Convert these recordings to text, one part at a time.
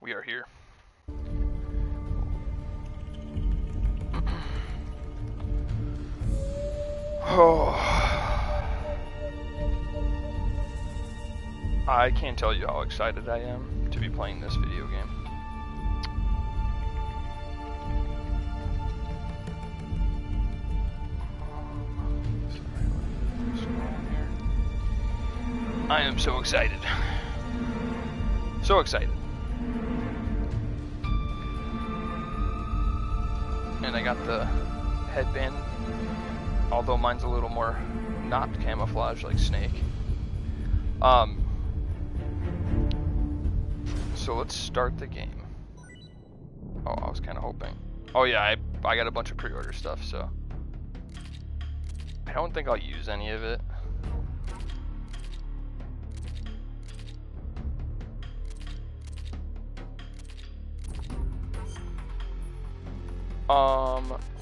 We are here. Oh, I can't tell you how excited I am to be playing this video game. I am so excited. So excited. And I got the headband, although mine's a little more not camouflage like Snake. So let's start the game. Oh, I was kind of hoping. Oh yeah, I got a bunch of pre-order stuff, so I don't think I'll use any of it.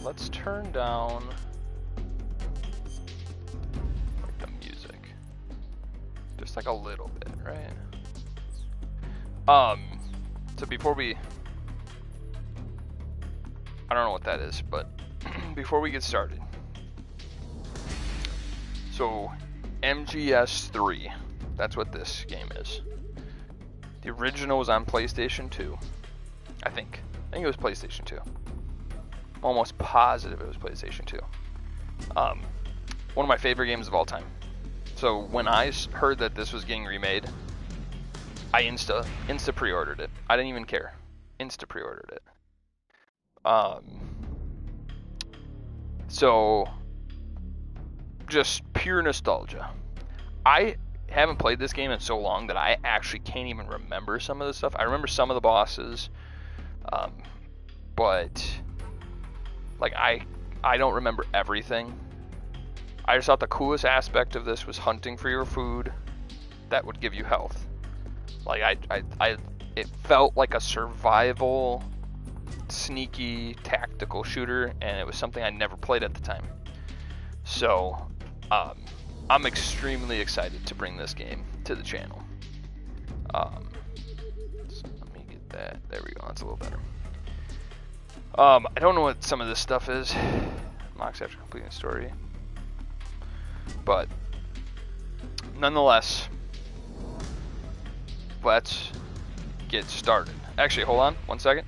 Let's turn down like the music, just like a little bit, right? So before we, I don't know what that is, but before we get started, so MGS3, that's what this game is. The original was on PlayStation 2, I think it was PlayStation 2. I'm almost positive it was PlayStation 2. One of my favorite games of all time. So when I heard that this was getting remade, I insta pre-ordered it. I didn't even care. Insta pre-ordered it. So just pure nostalgia. I haven't played this game in so long that I actually can't even remember some of the stuff. I remember some of the bosses, but like I don't remember everything. I just thought the coolest aspect of this was hunting for your food that would give you health. Like it felt like a survival, sneaky, tactical shooter, and it was something I never played at the time. So, I'm extremely excited to bring this game to the channel. So let me get that. There we go. That's a little better. I don't know what some of this stuff is. Unlocks after completing the story. But nonetheless, let's get started. Actually, hold on one second.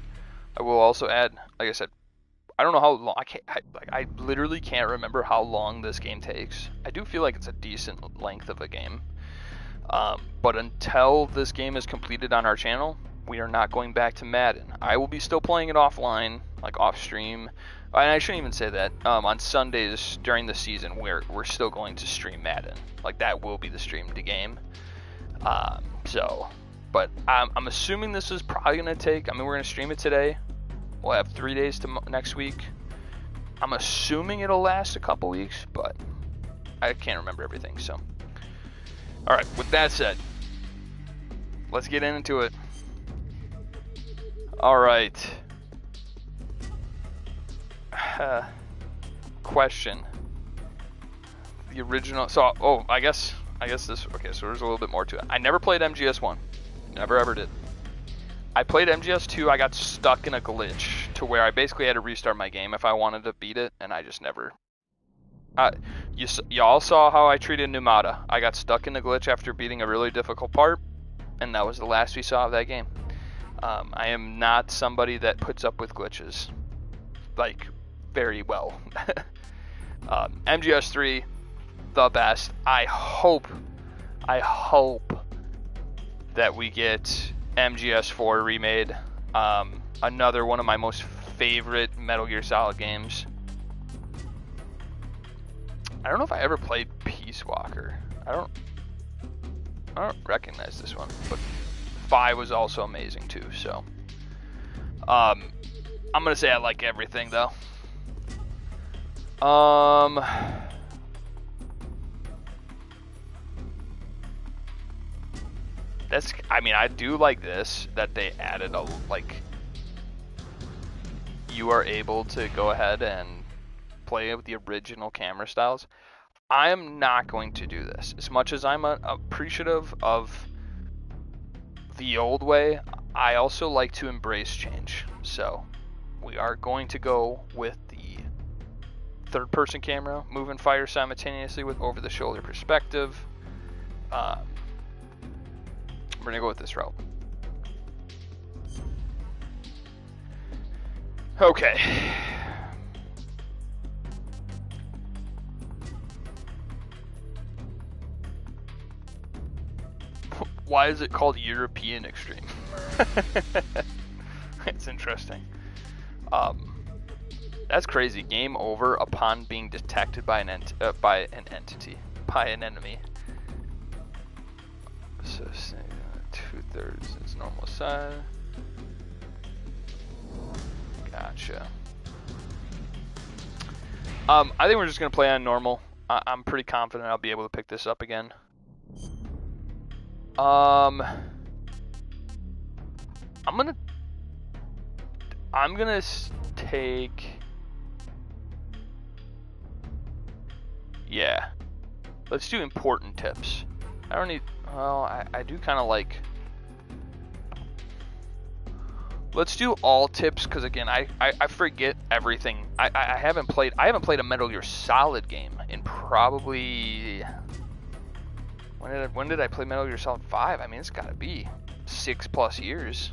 I will also add, like I said, I don't know how long, I literally can't remember how long this game takes. I do feel like it's a decent length of a game. But until this game is completed on our channel, we are not going back to Madden. I will be still playing it offline, like off stream. And I shouldn't even say that. On Sundays during the season, we're still going to stream Madden. Like that will be the streamed game. But I'm assuming this is probably gonna take. I mean, we're gonna stream it today. We'll have 3 days to next week. I'm assuming it'll last a couple weeks, but I can't remember everything. So, all right. With that said, let's get into it. All right. Question. The original. So, I guess this. Okay, so there's a little bit more to it. I never played MGS1. Never ever did. I played MGS2. I got stuck in a glitch to where I basically had to restart my game if I wanted to beat it, and I just never. Y'all saw how I treated Numata. I got stuck in the glitch after beating a really difficult part, and that was the last we saw of that game. I am not somebody that puts up with glitches, like, very well. MGS3, the best. I hope that we get MGS4 remade. Another one of my most favorite Metal Gear Solid games. I don't know if I ever played Peace Walker. I don't recognize this one, but 5 was also amazing too. So, I'm gonna say I like everything though. I do like this, that they added you are able to go ahead and play with the original camera styles. I am not going to do this. As much as I'm appreciative of the old way, I also like to embrace change. So we are going to go with the third-person camera, move and fire simultaneously with over-the-shoulder perspective. We're going to go with this route. Okay. Why is it called European Extreme? It's interesting. That's crazy. Game over upon being detected by an entity, by an enemy. So 2/3 is normal size. Gotcha. I think we're just gonna play on normal. I'm pretty confident I'll be able to pick this up again. I'm gonna take. Yeah. Let's do important tips. I don't need. Well, I do kind of like. Let's do all tips because again, I forget everything. I haven't played a Metal Gear Solid game in probably. When did I play Metal Gear Solid 5? I mean, it's got to be 6+ years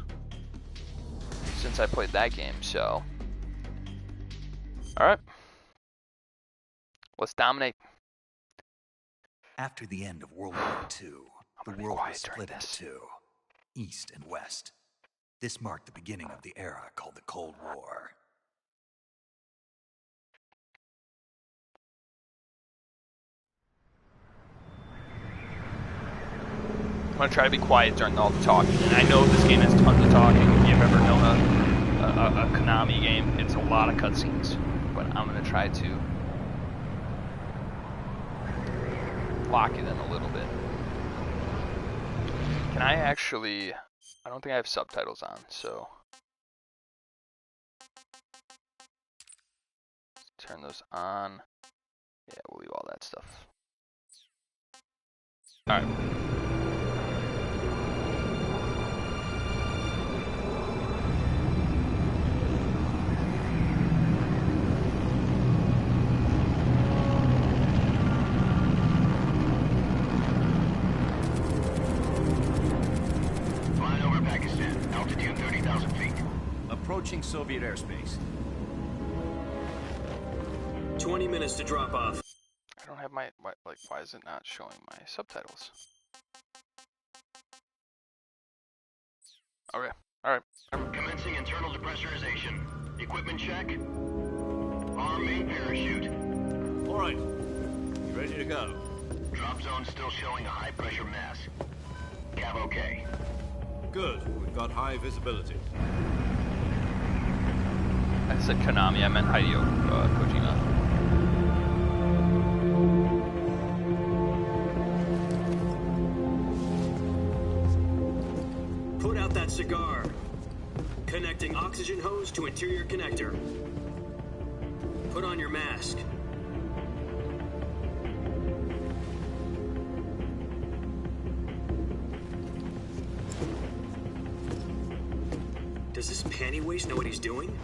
since I played that game. So, all right, let's dominate. After the end of World War II, the world was split into two, East and West. This marked the beginning of the era called the Cold War. I'm gonna try to be quiet during all the talking. And I know this game has tons of talking. If you've ever known a Konami game, it's a lot of cutscenes. But I'm gonna try to lock it in a little bit. Can I actually? I don't think I have subtitles on, so let's turn those on. Yeah, we'll leave all that stuff. All right. Approaching Soviet airspace. 20 minutes to drop off. I don't have my like. Why is it not showing my subtitles? Okay. All right. Commencing internal depressurization. Equipment check. Arm main parachute. All right. Ready to go. Drop zone still showing a high pressure mass. Cav okay. Good. We've got high visibility. I said Konami, I meant Hideo Kojima. Put out that cigar. Connecting oxygen hose to interior connector. Put on your mask. Does this panty waste know what he's doing?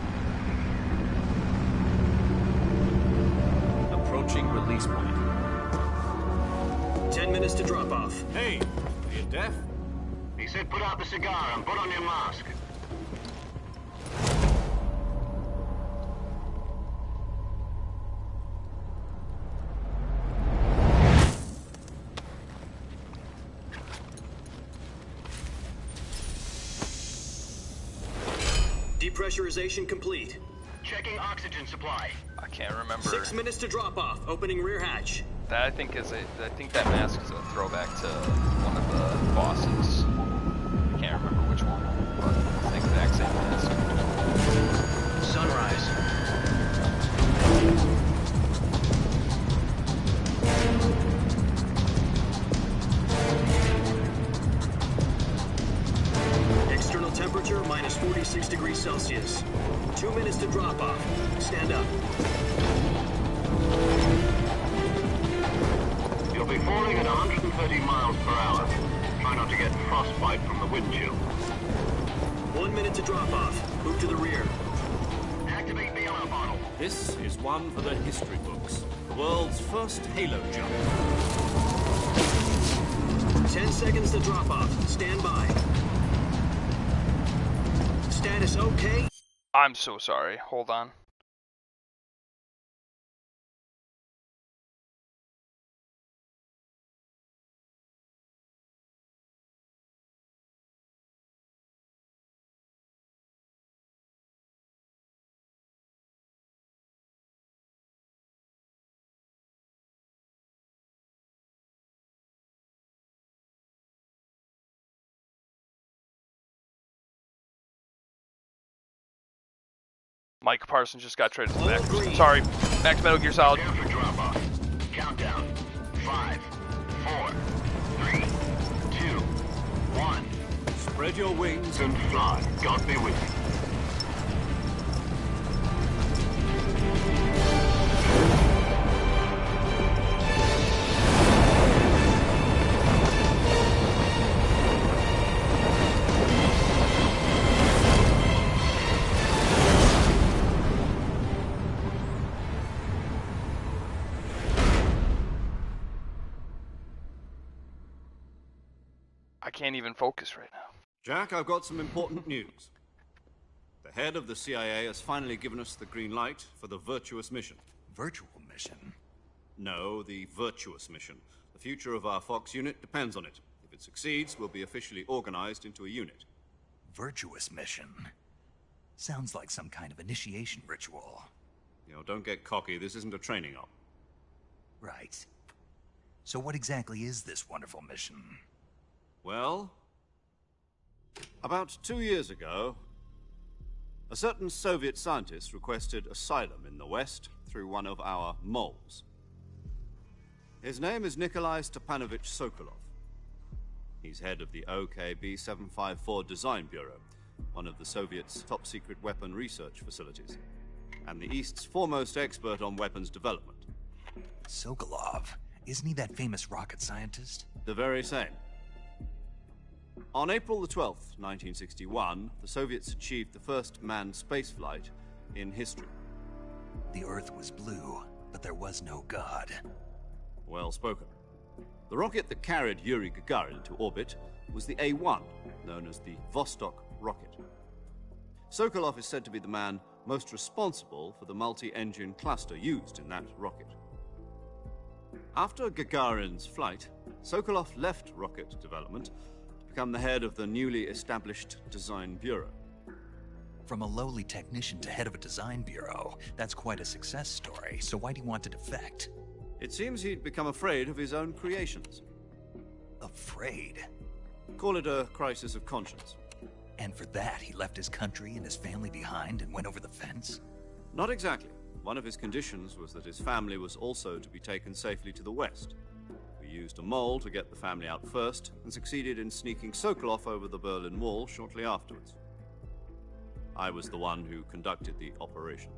Approaching release point. 10 minutes to drop off. Hey, are you deaf? He said put out the cigar and put on your mask. Depressurization complete. Checking oxygen supply. I can't remember. 6 minutes to drop off. Opening rear hatch. That I think that mask is a throwback to one of the bosses. I can't remember which one, but it's the exact same mask. Sunrise. External temperature minus 46 degrees Celsius. 2 minutes to drop off. Stand up. You'll be falling at 130 miles per hour. Try not to get frostbite from the wind chill. 1 minute to drop off. Move to the rear. Activate bailout model. This is one for the history books. The world's first Halo jump. 10 seconds to drop off. Stand by. Status okay? I'm so sorry. Hold on. Mike Parsons just got traded to Max. Sorry, Max Metal Gear Solid. Prepare for drop off. Countdown. 5, 4, 3, 2, 1. Spread your wings And fly. God be with you. I can't even focus right now. Jack, I've got some important news. The head of the CIA has finally given us the green light for the Virtuous mission. Virtual mission? No, the Virtuous mission. The future of our Fox unit depends on it. If it succeeds, we'll be officially organized into a unit. Virtuous mission? Sounds like some kind of initiation ritual. You know, don't get cocky. This isn't a training op. Right. So what exactly is this wonderful mission? Well, about 2 years ago, a certain Soviet scientist requested asylum in the West through one of our moles. His name is Nikolai Stepanovich Sokolov. He's head of the OKB-754 Design Bureau, one of the Soviets' top-secret weapon research facilities, and the East's foremost expert on weapons development. Sokolov? Isn't he that famous rocket scientist? The very same. On April the 12th, 1961, the Soviets achieved the first manned spaceflight in history. The Earth was blue, but there was no God. Well spoken. The rocket that carried Yuri Gagarin to orbit was the A-1, known as the Vostok rocket. Sokolov is said to be the man most responsible for the multi-engine cluster used in that rocket. After Gagarin's flight, Sokolov left rocket development to become the head of the newly established Design Bureau. From a lowly technician to head of a design bureau, that's quite a success story, so why'd he want to defect? It seems he'd become afraid of his own creations. Afraid? Call it a crisis of conscience. And for that, he left his country and his family behind and went over the fence? Not exactly. One of his conditions was that his family was also to be taken safely to the West. We used a mole to get the family out first, and succeeded in sneaking Sokolov over the Berlin Wall shortly afterwards. I was the one who conducted the operation.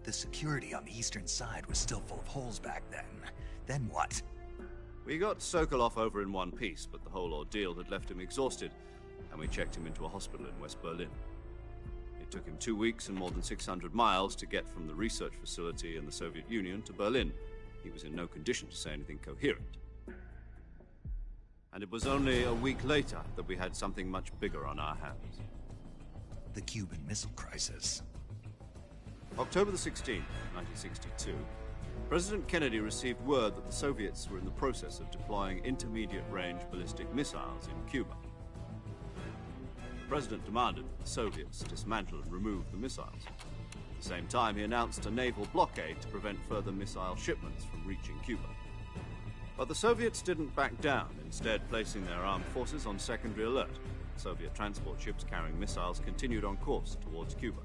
The security on the eastern side was still full of holes back then. Then what? We got Sokolov over in one piece, but the whole ordeal had left him exhausted, and we checked him into a hospital in West Berlin. It took him 2 weeks and more than 600 miles to get from the research facility in the Soviet Union to Berlin. He was in no condition to say anything coherent. And it was only a week later that we had something much bigger on our hands. The Cuban Missile Crisis. October the 16th, 1962, President Kennedy received word that the Soviets were in the process of deploying intermediate-range ballistic missiles in Cuba. The President demanded that the Soviets dismantle and remove the missiles. At the same time, he announced a naval blockade to prevent further missile shipments from reaching Cuba. But the Soviets didn't back down, instead placing their armed forces on secondary alert. Soviet transport ships carrying missiles continued on course towards Cuba.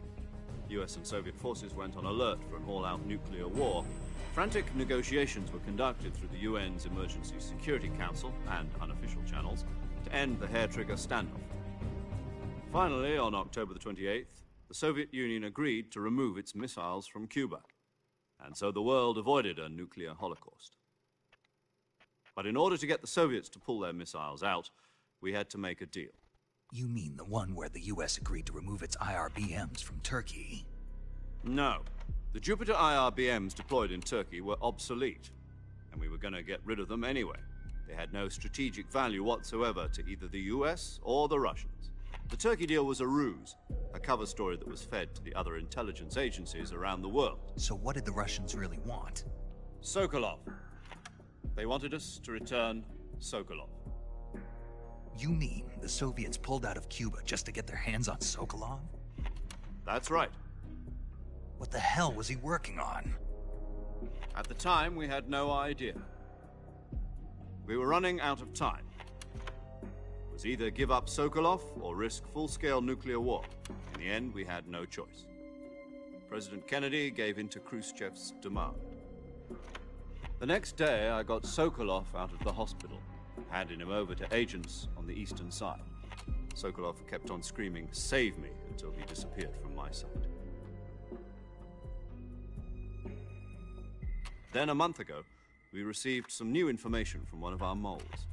US and Soviet forces went on alert for an all-out nuclear war. Frantic negotiations were conducted through the UN's Emergency Security Council and unofficial channels to end the hair-trigger standoff. Finally, on October the 28th, the Soviet Union agreed to remove its missiles from Cuba, and so the world avoided a nuclear holocaust. But in order to get the Soviets to pull their missiles out, we had to make a deal. You mean the one where the US agreed to remove its IRBMs from Turkey? No. The Jupiter IRBMs deployed in Turkey were obsolete, and we were going to get rid of them anyway. They had no strategic value whatsoever to either the US or the Russians. The Turkey deal was a ruse, a cover story that was fed to the other intelligence agencies around the world. So what did the Russians really want? Sokolov. They wanted us to return Sokolov. You mean the Soviets pulled out of Cuba just to get their hands on Sokolov? That's right. What the hell was he working on? At the time, we had no idea. We were running out of time. It was either give up Sokolov or risk full-scale nuclear war. In the end, we had no choice. President Kennedy gave in to Khrushchev's demand. The next day, I got Sokolov out of the hospital, handing him over to agents on the eastern side. Sokolov kept on screaming, "Save me," until he disappeared from my sight. Then, a month ago, we received some new information from one of our moles.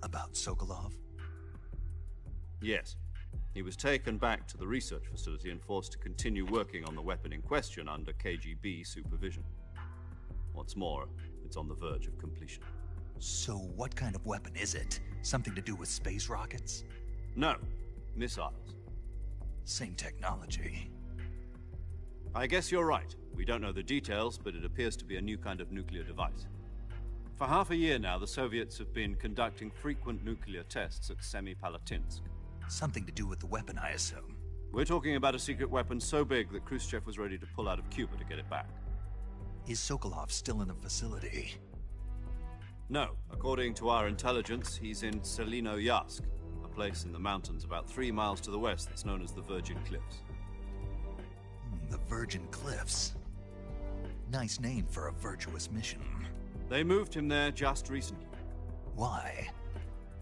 About Sokolov? Yes. He was taken back to the research facility and forced to continue working on the weapon in question under KGB supervision. What's more, it's on the verge of completion. So what kind of weapon is it? Something to do with space rockets? No, missiles. Same technology. I guess you're right. We don't know the details, but it appears to be a new kind of nuclear device. For half a year now, the Soviets have been conducting frequent nuclear tests at Semipalatinsk. Something to do with the weapon, I assume. We're talking about a secret weapon so big that Khrushchev was ready to pull out of Cuba to get it back. Is Sokolov still in the facility? No. According to our intelligence, he's in Selinoyarsk, a place in the mountains about 3 miles to the west that's known as the Virgin Cliffs. The Virgin Cliffs. Nice name for a virtuous mission. They moved him there just recently. Why?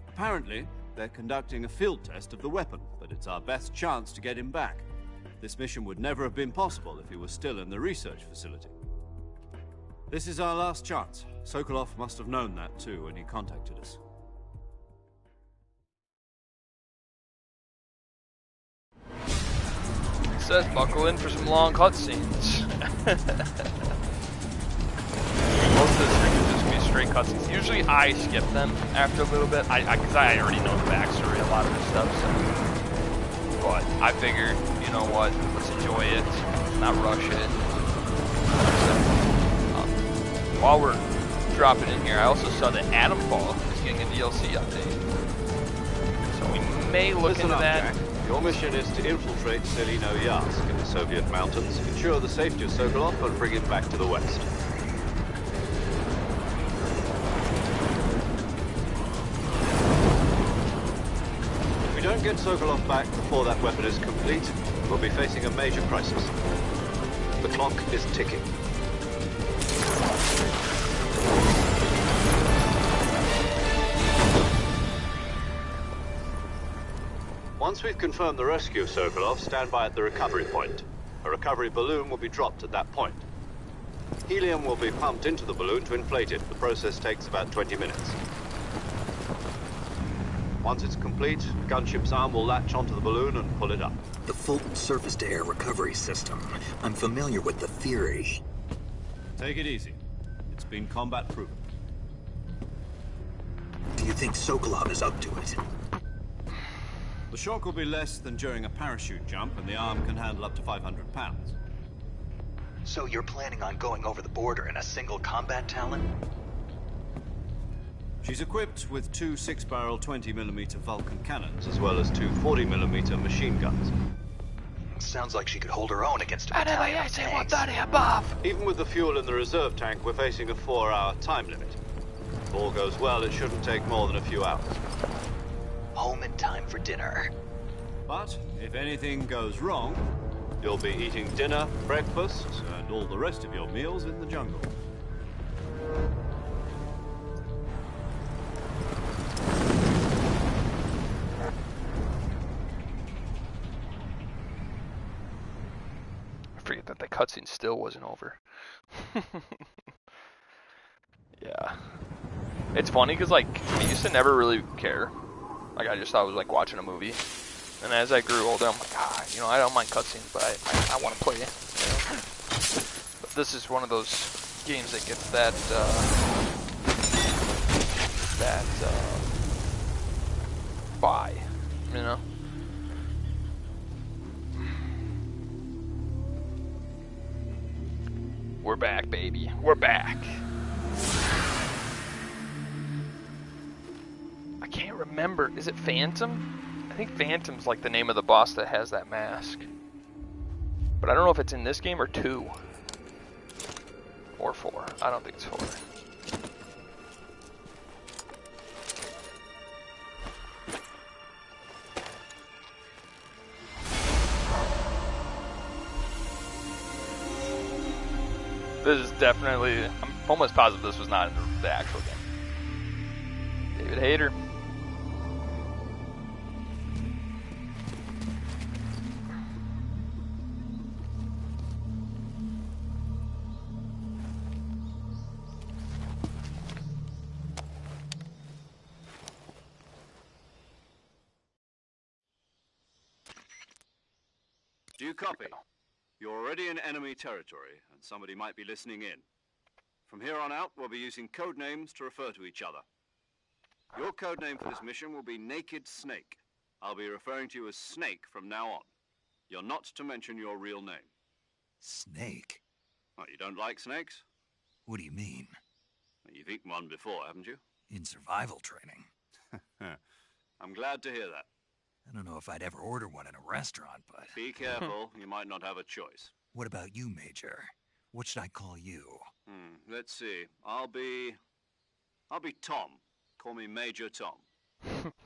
Apparently, they're conducting a field test of the weapon, but it's our best chance to get him back. This mission would never have been possible if he was still in the research facility. This is our last chance. Sokolov must have known that too when he contacted us. It says buckle in for some long cutscenes. Most of this thing is just be straight cutscenes. Usually I skip them after a little bit, because I already know the backstory of a lot of this stuff. So. But I figured, you know what, let's enjoy it, not rush it. While we're dropping in here, I also saw that Atomfall is getting a DLC update. So we may look into that. Jack. Your mission is to infiltrate Selinoyarsk in the Soviet mountains, ensure the safety of Sokolov, and bring him back to the west. If we don't get Sokolov back before that weapon is complete, we'll be facing a major crisis. The clock is ticking. Once we've confirmed the rescue of Sokolov, stand by at the recovery point. A recovery balloon will be dropped at that point. Helium will be pumped into the balloon to inflate it. The process takes about 20 minutes. Once it's complete, the gunship's arm will latch onto the balloon and pull it up. The Fulton surface-to-air recovery system. I'm familiar with the theory. Take it easy. It's been combat-proven. Do you think Sokolov is up to it? The shock will be less than during a parachute jump, and the arm can handle up to 500 pounds. So you're planning on going over the border in a single combat Talon? She's equipped with 2 6-barrel 20mm Vulcan cannons, as well as 2 40mm machine guns. Sounds like she could hold her own against a battalion of tanks. Even with the fuel in the reserve tank, we're facing a 4-hour time limit. If all goes well, it shouldn't take more than a few hours. Home in time for dinner. But if anything goes wrong, you'll be eating dinner, breakfast, and all the rest of your meals in the jungle. I forget that the cutscene still wasn't over. Yeah. It's funny because, like, I used to never really care Like, I just thought it was like watching a movie. And as I grew older, I'm like, I don't mind cutscenes, but I want to play it. But this is one of those games that gets that buy, We're back, baby. We're back. I can't remember. Is it Phantom? I think Phantom's like the name of the boss that has that mask. But I don't know if it's in this game or 2. Or 4. I don't think it's 4. This is definitely, I'm almost positive this was not in the actual game. David Hayter. Do you copy? You're already in enemy territory, and somebody might be listening in. From here on out, we'll be using code names to refer to each other. Your code name for this mission will be Naked Snake. I'll be referring to you as Snake from now on. You're not to mention your real name. Snake? Oh, you don't like snakes? What do you mean? You've eaten one before, haven't you? In survival training. I'm glad to hear that. I don't know if I'd ever order one in a restaurant, but... Be careful, you might not have a choice. What about you, Major? What should I call you? Let's see. I'll be Tom. Call me Major Tom.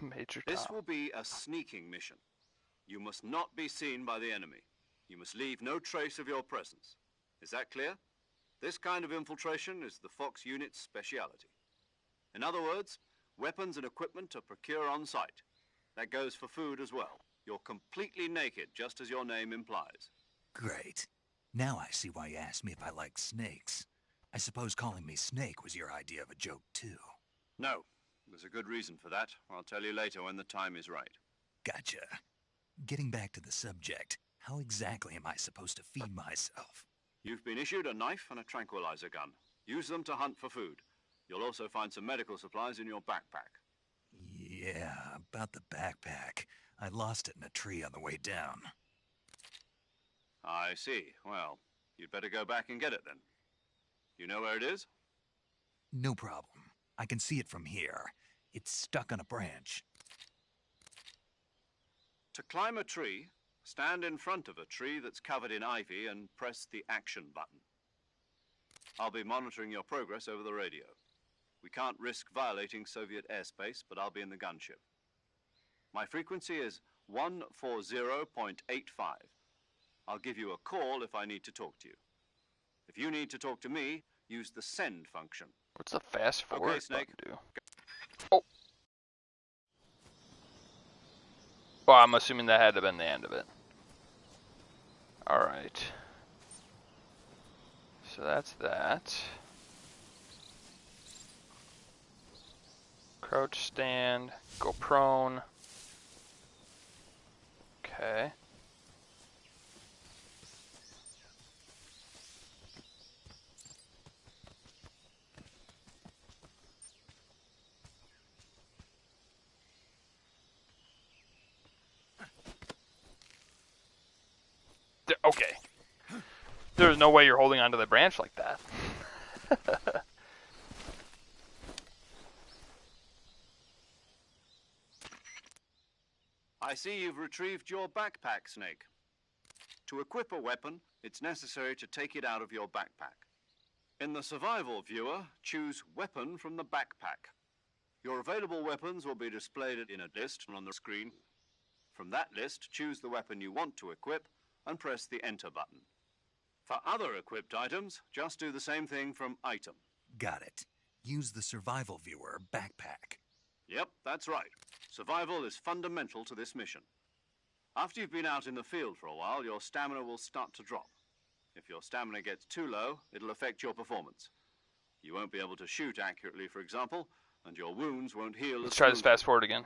Major Tom. This will be a sneaking mission. You must not be seen by the enemy. You must leave no trace of your presence. Is that clear? This kind of infiltration is the Fox unit's speciality. In other words, weapons and equipment are procured on site. That goes for food as well. You're completely naked, just as your name implies. Great. Now I see why you asked me if I like snakes. I suppose calling me Snake was your idea of a joke, too. No. There's a good reason for that. I'll tell you later when the time is right. Gotcha. Getting back to the subject, how exactly am I supposed to feed myself? You've been issued a knife and a tranquilizer gun. Use them to hunt for food. You'll also find some medical supplies in your backpack. Yeah, about the backpack. I lost it in a tree on the way down. I see. Well, you'd better go back and get it then. You know where it is? No problem. I can see it from here. It's stuck on a branch. To climb a tree, stand in front of a tree that's covered in ivy and press the action button. I'll be monitoring your progress over the radio. We can't risk violating Soviet airspace, but I'll be in the gunship. My frequency is 140.85. I'll give you a call if I need to talk to you. If you need to talk to me, use the send function. What's the fast forward Okay, Snake. button do? Oh. Well, I'm assuming that had to have been the end of it. Alright. So that's that. Crouch stand, go prone. Okay. Okay. There's no way you're holding onto the branch like that. I see you've retrieved your backpack, Snake. To equip a weapon, it's necessary to take it out of your backpack. In the survival viewer, choose Weapon from the backpack. Your available weapons will be displayed in a list on the screen. From that list, choose the weapon you want to equip and press the Enter button. For other equipped items, just do the same thing from Item. Got it. Use the survival viewer backpack. Yep, that's right. Survival is fundamental to this mission. After you've been out in the field for a while, your stamina will start to drop. If your stamina gets too low, it'll affect your performance. You won't be able to shoot accurately, for example, and your wounds won't heal as Let's try this smoothly. fast forward again.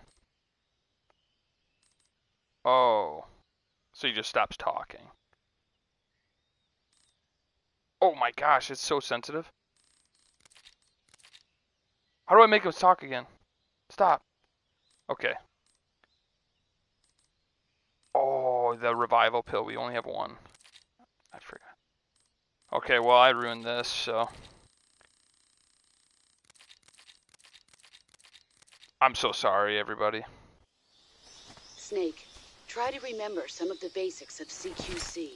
Oh. So he just stops talking. Oh my gosh, it's so sensitive. How do I make him talk again? Stop. Okay. Oh, the revival pill. We only have one. I forgot. Okay, well, I ruined this, so. I'm so sorry, everybody. Snake, try to remember some of the basics of CQC.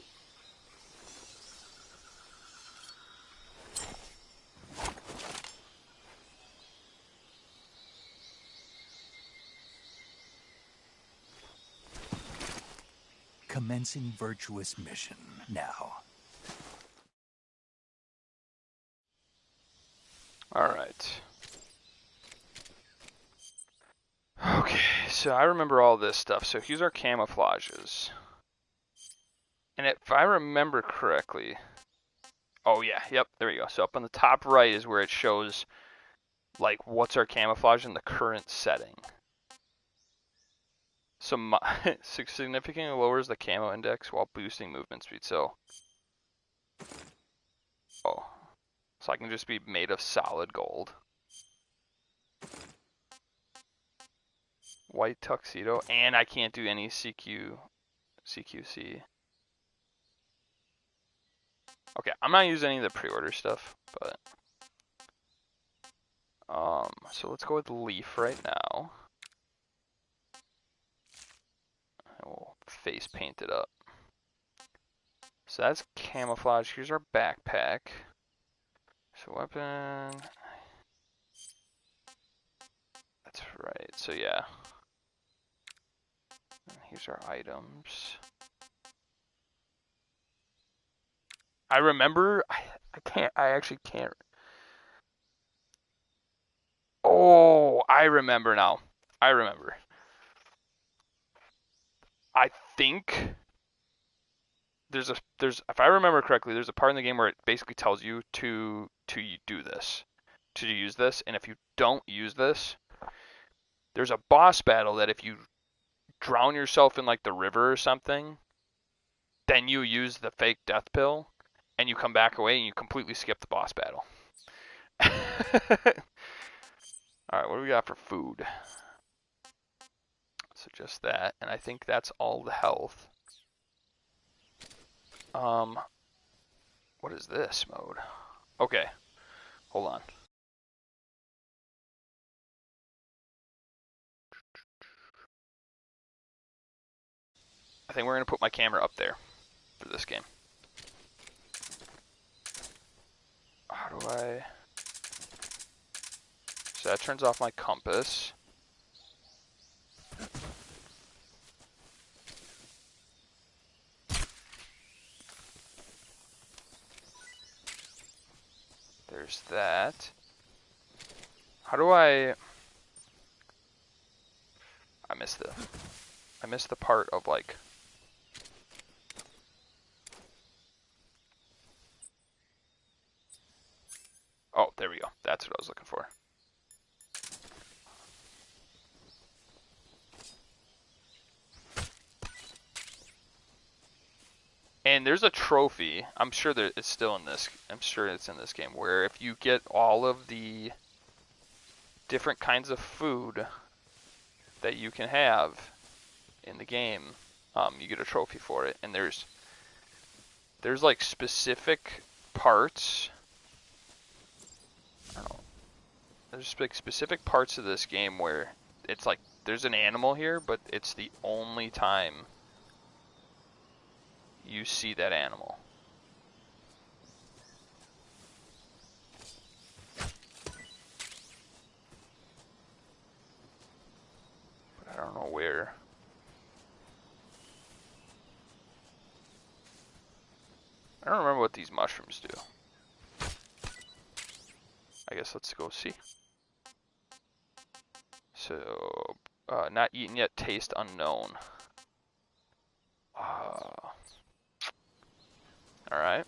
Commencing virtuous mission now. Alright. Okay, so I remember all this stuff. So here's our camouflages. And if I remember correctly... Oh yeah, yep, there we go. So up on the top right is where it shows, like, what's our camouflage in the current setting. So significantly lowers the camo index while boosting movement speed. So... Oh. So I can just be made of solid gold. White tuxedo, and I can't do any CQC. Okay, I'm not using any of the pre-order stuff, but so let's go with Leaf right now. And we'll face paint it up. So that's camouflage. Here's our backpack. So weapon. That's right. So yeah. And here's our items. I remember. I actually can't. Oh, I remember now. I remember. I think there's if I remember correctly, there's a part in the game where it basically tells you to do this, to use this, and if you don't use this, there's a boss battle that if you drown yourself in like the river or something, then you use the fake death pill, and you come back away and you completely skip the boss battle. Alright, what do we got for food? So just that, and I think that's all the health. What is this mode? Okay, hold on. I think we're gonna put my camera up there for this game. How do I... So that turns off my compass. There's that. How do I missed the part of like... Oh, there we go. That's what I was looking for. And there's a trophy. I'm sure that it's still in this. I'm sure it's in this game where if you get all of the different kinds of food that you can have in the game, you get a trophy for it. And there's like specific parts. I don't know. There's like specific parts of this game where it's like there's an animal here, but it's the only time you see that animal. But I don't know where. I don't remember what these mushrooms do. I guess let's go see. So, not eaten yet, taste unknown. Alright.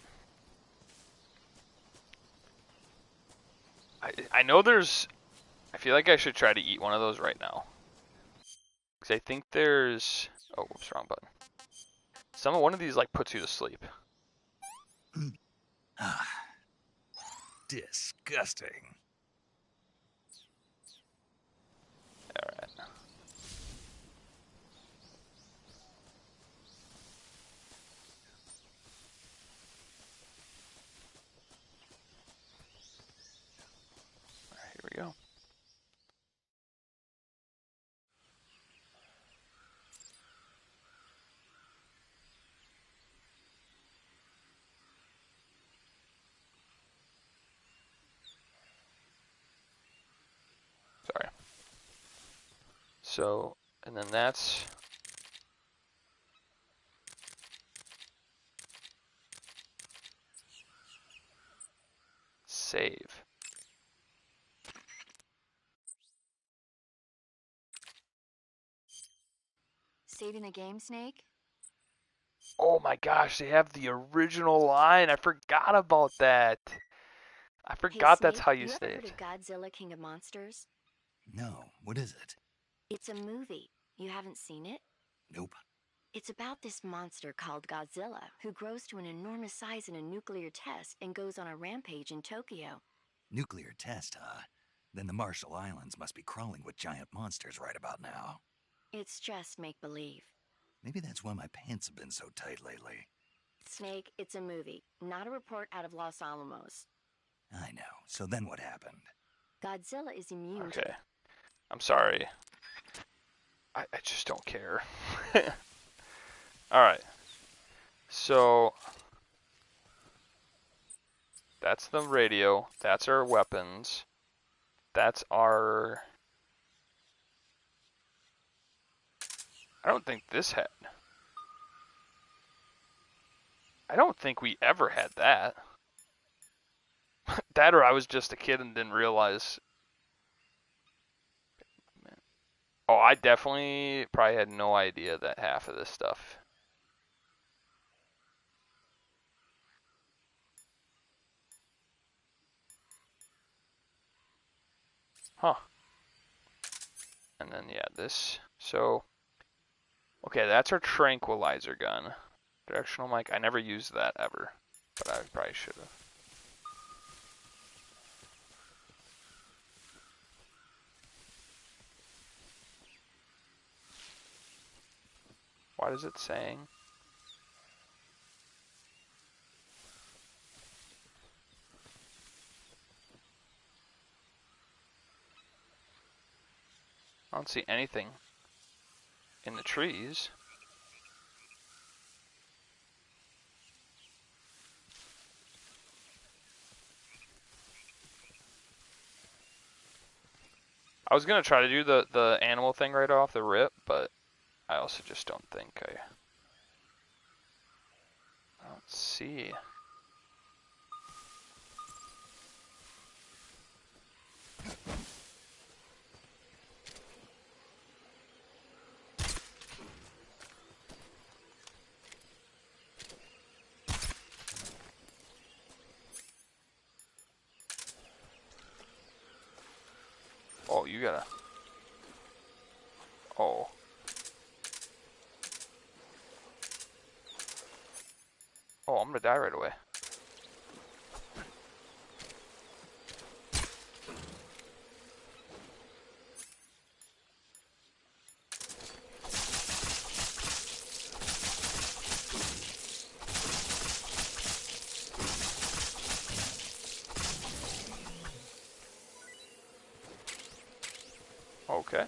I know there's... I feel like I should try to eat one of those right now. Because I think there's... Oh, whoops, wrong button. One of these like puts you to sleep. Ah, disgusting. All right. All right, here we go. Sorry. So, and then that's save. Saving the game, Snake? Oh my gosh, they have the original line. I forgot about that. I Hey, forgot that's Snake, how you you ever heard saved. of Godzilla King of Monsters? No, what is it? It's a movie. You haven't seen it? Nope. It's about this monster called Godzilla, who grows to an enormous size in a nuclear test and goes on a rampage in Tokyo. Nuclear test, huh? Then the Marshall Islands must be crawling with giant monsters right about now. It's just make-believe. Maybe that's why my pants have been so tight lately. Snake, it's a movie, not a report out of Los Alamos. I know. So then what happened? Godzilla is immune Okay. I'm sorry. I just don't care. Alright. So that's the radio. That's our weapons. That's our... I don't think this had... I don't think we ever had that. That or I was just a kid and didn't realize. Oh, I definitely probably had no idea that half of this stuff. Huh. And then, yeah, this. So, okay, that's our tranquilizer gun. Directional mic. I never used that ever, but I probably should have. What is it saying? I don't see anything in the trees. I was gonna try to do the animal thing right off the rip, but I also just don't think I don't see. Oh, you gotta. Oh. Oh, I'm gonna die right away. Okay.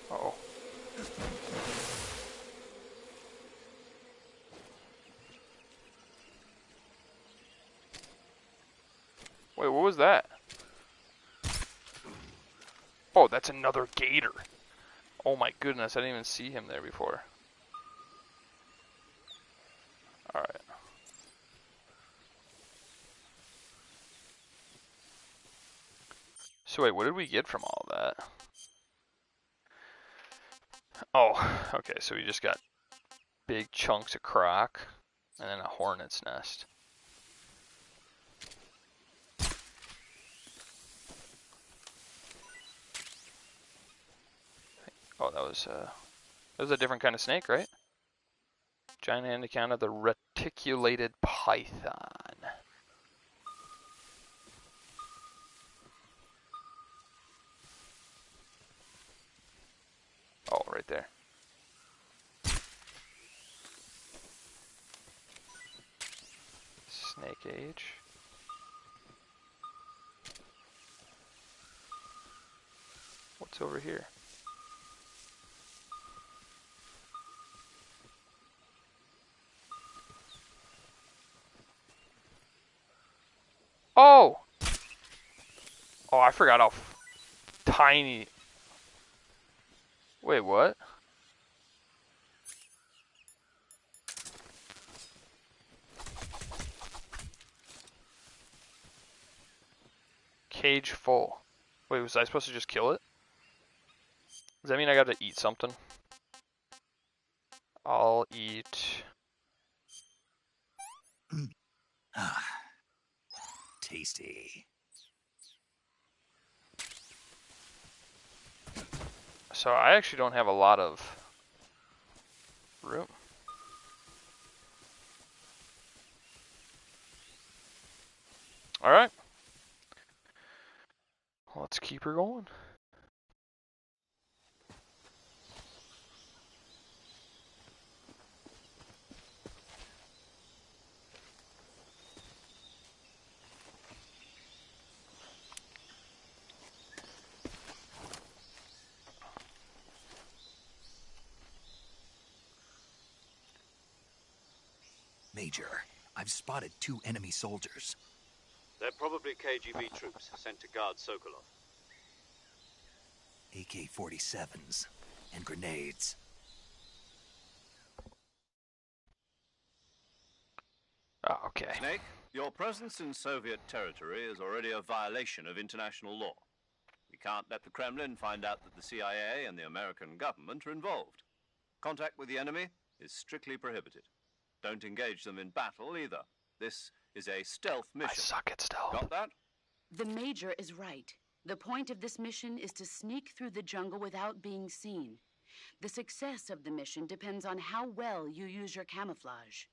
Uh-oh. Wait, what was that? Oh, that's another gator. Oh my goodness, I didn't even see him there before. Alright. So wait, what did we get from all that? Oh, okay, so we just got big chunks of croc and then a hornet's nest. Oh, that was a different kind of snake, right? Giant anaconda, the reticulated python. Oh, right there. Snake age. What's over here? Oh! Oh, I forgot how tiny. Wait, what? Cage full. Wait, was I supposed to just kill it? Does that mean I gotta eat something? I'll eat. Ah, tasty. So I actually don't have a lot of room. Alright. Let's keep her going. Major, I've spotted 2 enemy soldiers. They're probably KGB troops sent to guard Sokolov. AK-47s and grenades. Oh, okay. Snake, your presence in Soviet territory is already a violation of international law. We can't let the Kremlin find out that the CIA and the American government are involved. Contact with the enemy is strictly prohibited. Don't engage them in battle either. This is a stealth mission. I suck at stealth. Got that? The Major is right. The point of this mission is to sneak through the jungle without being seen. The success of the mission depends on how well you use your camouflage.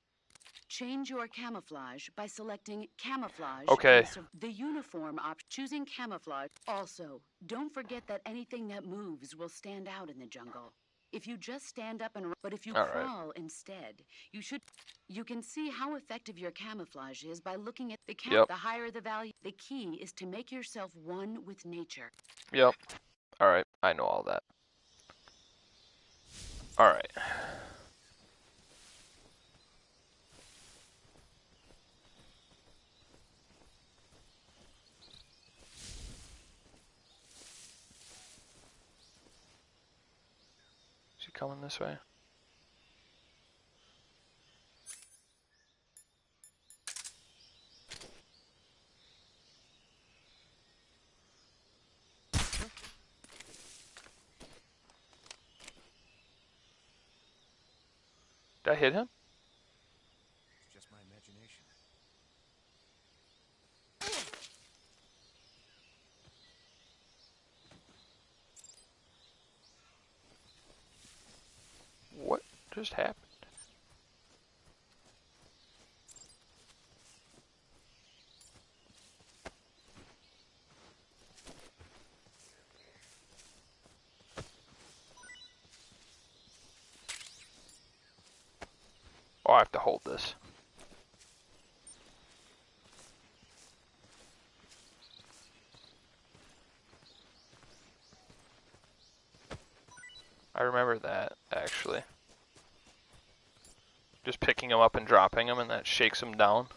Change your camouflage by selecting camouflage. Okay. The uniform option. Choosing camouflage. Also, don't forget that anything that moves will stand out in the jungle. If you just stand up and run, but if you crawl instead, you can see how effective your camouflage is by looking at the The higher the value, the key is to make yourself one with nature. Yep. Alright, I know all that. Alright. Is he coming this way? Did I hit him? It's just my imagination. What just happened? Oh, I have to hold this. I remember that, actually. Just picking them up and dropping them, and that shakes them down.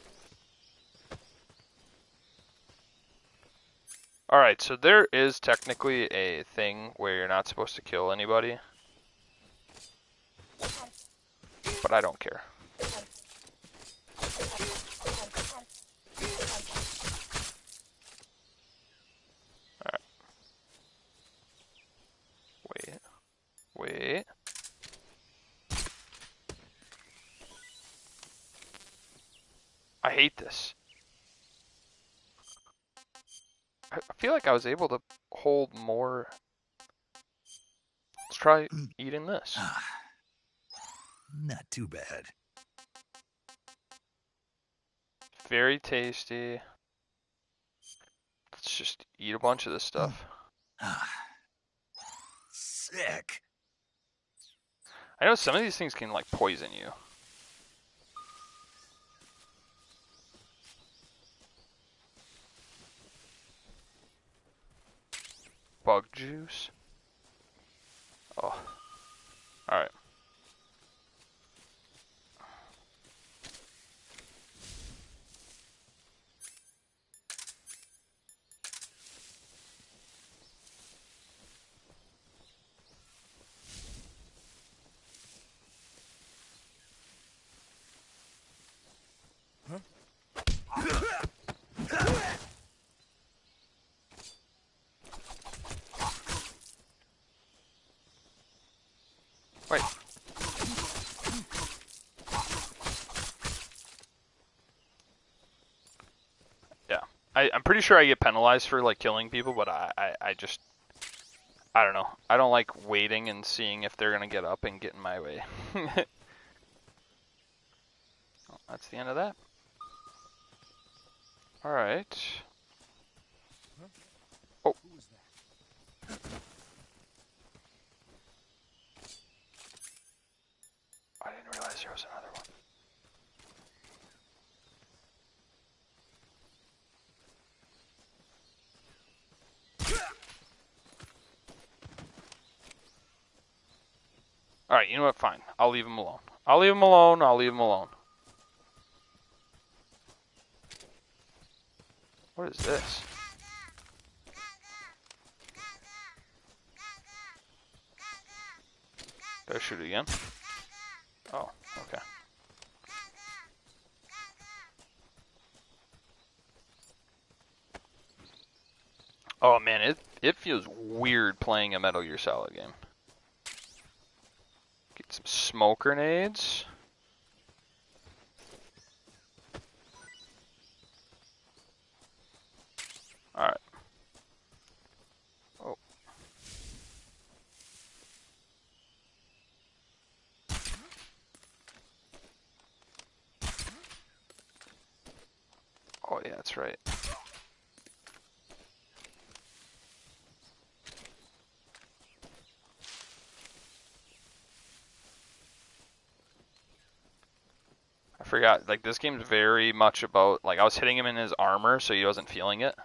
Alright, so there is technically a thing where you're not supposed to kill anybody. But I don't care. Alright. Wait. hate this. I feel like I was able to hold more. Let's try eating this. Not too bad. Very tasty. Let's just eat a bunch of this stuff. Sick. I know some of these things can like poison you. Bug juice. Oh. Alright. Wait. Yeah. I'm pretty sure I get penalized for like killing people, but I just, I don't know. I don't like waiting and seeing if they're gonna get up and get in my way. Well, that's the end of that. Alright. Oh. I didn't realize there was another one. Alright, you know what? Fine. I'll leave him alone. I'll leave him alone. I'll leave him alone. What is this? Did I shoot it again? Oh, okay. Oh man, it feels weird playing a Metal Gear Solid game. Get some smoke grenades. Alright. Oh. Oh yeah, that's right. I forgot, like this game's very much about, like I was hitting him in his armor so he wasn't feeling it.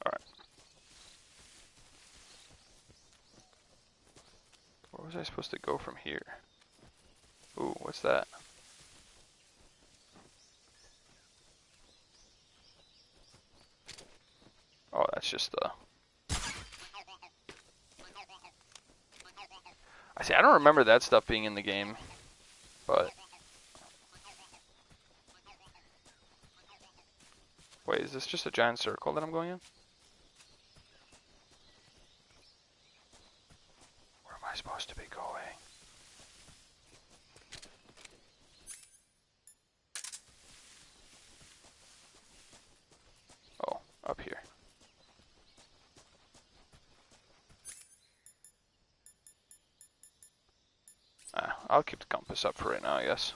Alright. Where was I supposed to go from here? Ooh, what's that? Oh, that's just the... I see, I don't remember that stuff being in the game, but... Wait, is this just a giant circle that I'm going in? Where am I supposed to be going? Oh, up here. I'll keep the compass up for right now, I guess.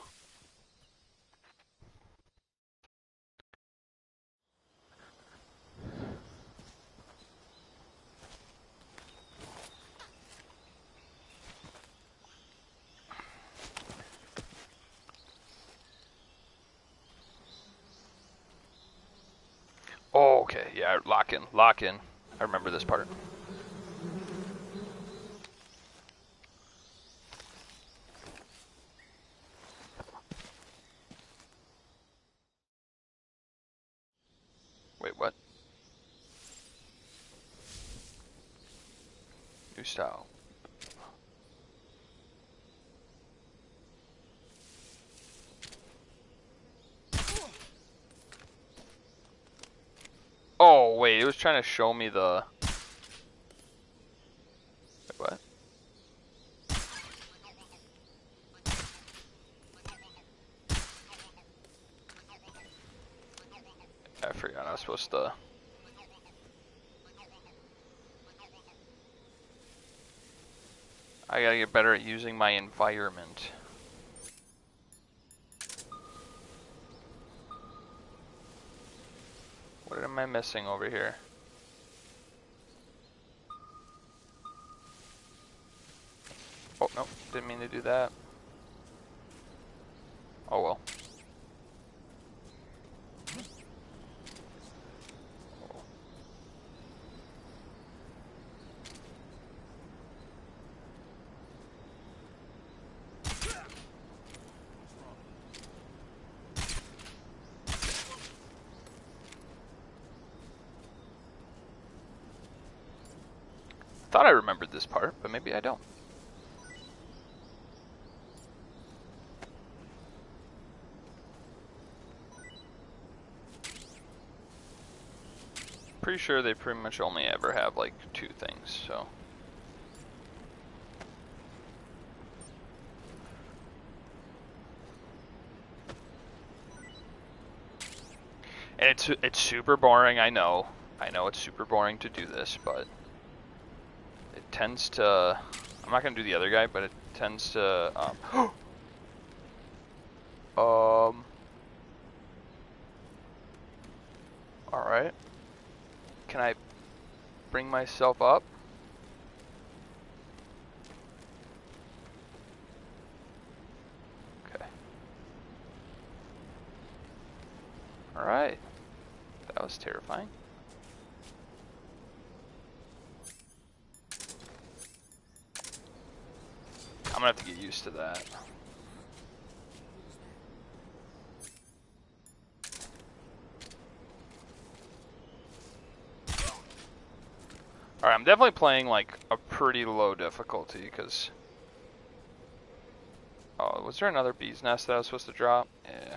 Oh, okay, yeah, lock in, lock in. I remember this part. Wait, what? New style. wait, it was trying to show me the... Wait, what? I forgot I was supposed to... I gotta get better at using my environment. What am I missing over here? Oh, no, didn't mean to do that. Oh well. Thought I remembered this part, but maybe I don't. Pretty sure they pretty much only ever have like 2 things, so. And it's super boring, I know. I know it's super boring to do this, but it tends to, I'm not gonna do the other guy, but it tends to, alright. Can I bring myself up? Okay. Alright. That was terrifying. I'm gonna have to get used to that. Alright, I'm definitely playing like a pretty low difficulty because... Oh, was there another bee's nest that I was supposed to drop? Yeah.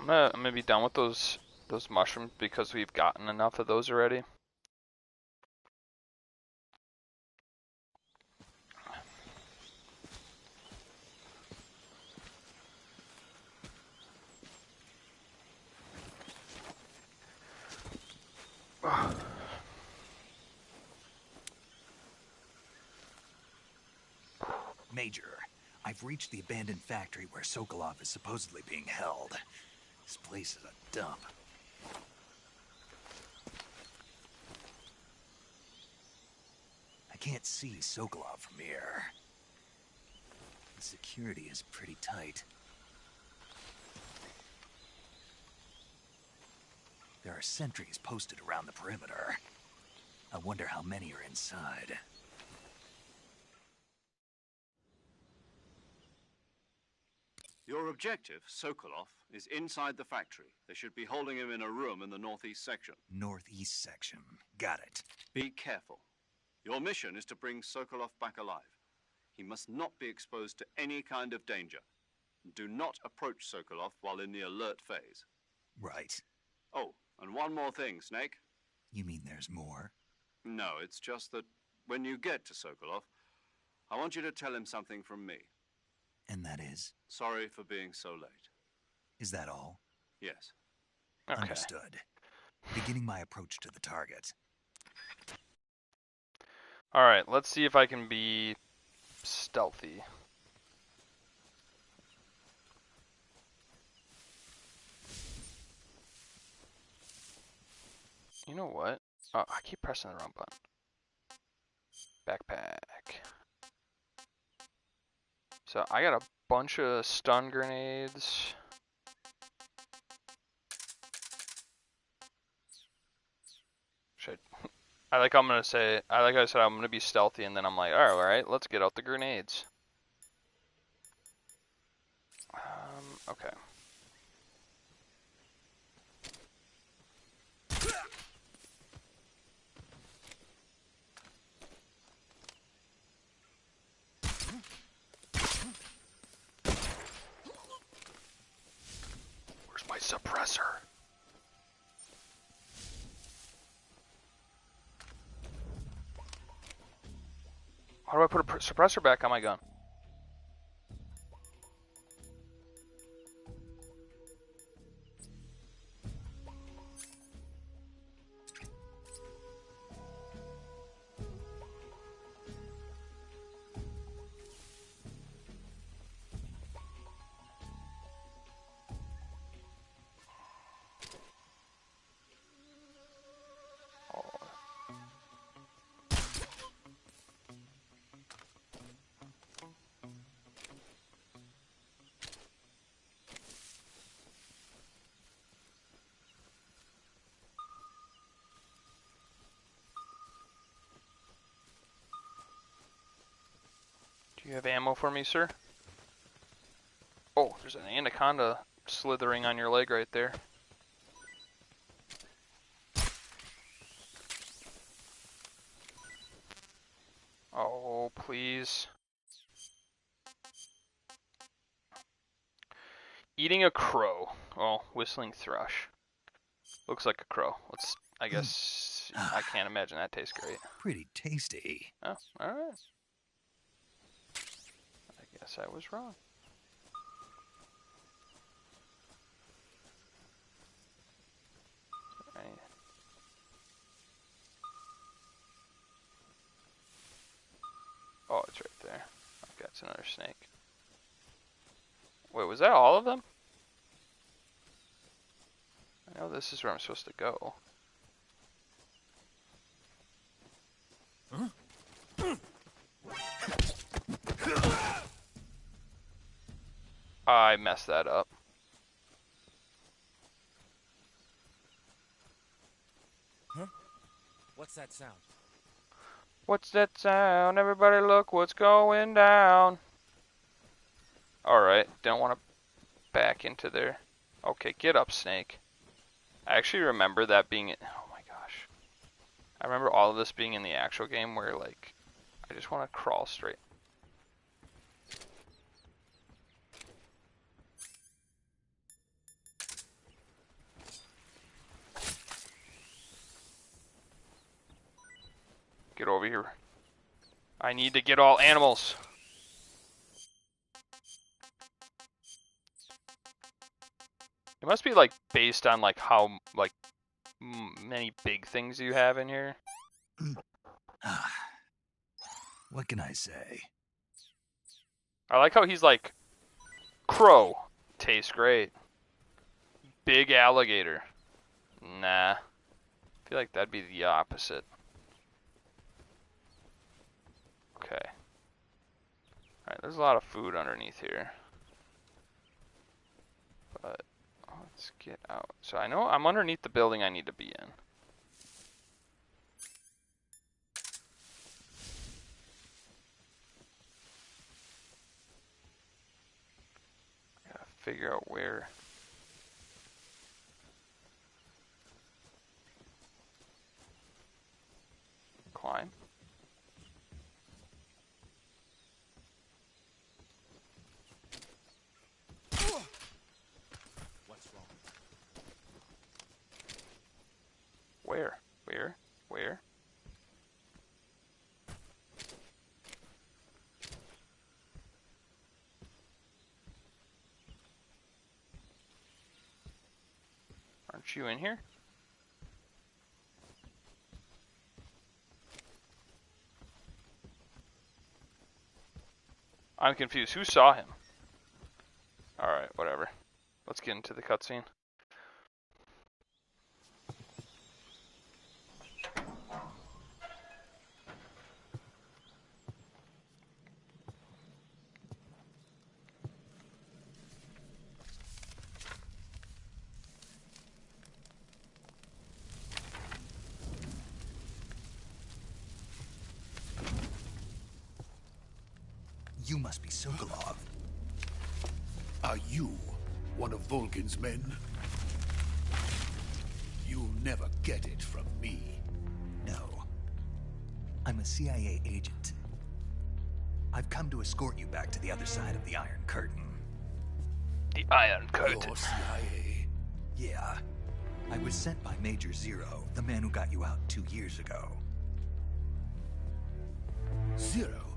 I'm gonna be done with those mushrooms because we've gotten enough of those already. Major, I've reached the abandoned factory where Sokolov is supposedly being held. This place is a dump. I can't see Sokolov from here. The security is pretty tight. There are sentries posted around the perimeter. I wonder how many are inside. Your objective, Sokolov, is inside the factory. They should be holding him in a room in the northeast section. Northeast section. Got it. Be careful. Your mission is to bring Sokolov back alive. He must not be exposed to any kind of danger. Do not approach Sokolov while in the alert phase. Right. Oh, and one more thing, Snake. You mean there's more? No, it's just that when you get to Sokolov, I want you to tell him something from me. And that is? Sorry for being so late. Is that all? Yes. Okay. Understood. Beginning my approach to the target. Alright, let's see if I can be stealthy. You know what? Oh, I keep pressing the wrong button. Backpack. So I got a bunch of stun grenades. I like I'm gonna say, I said I'm gonna be stealthy, and then I'm like, all right, let's get out the grenades. Okay. How do I put a suppressor back on my gun? Do you have ammo for me, sir? Oh, there's an anaconda slithering on your leg right there. Oh, please. Eating a crow. Oh, whistling thrush. Looks like a crow. Let's, I guess, I can't imagine that tastes great. Pretty tasty. Oh, alright. I guess I was wrong. Right. Oh, it's right there. Okay, that's another snake. Wait, was that all of them? I know this is where I'm supposed to go. I messed that up. Huh? What's that sound? What's that sound? Everybody look what's going down. Alright, don't want to back into there. Okay, get up, snake. I actually remember that being... Oh my gosh. I remember all of this being in the actual game where, like, I just want to crawl straight. Get over here. I need to get all animals. It must be like based on like how like many big things you have in here. What can I say? I like how he's like, crow, tastes great. Big alligator, nah. I feel like that'd be the opposite. Okay. Alright, there's a lot of food underneath here. But let's get out. So I know I'm underneath the building I need to be in. I gotta figure out where. Climb. Where? Where? Where? Aren't you in here? I'm confused. Who saw him? Alright, whatever. Let's get into the cutscene. You must be Sokolov. Are you one of Volgin's men? You'll never get it from me. No. I'm a CIA agent. I've come to escort you back to the other side of the Iron Curtain. The Iron Curtain. You're CIA? Yeah. I was sent by Major Zero, the man who got you out 2 years ago. Zero?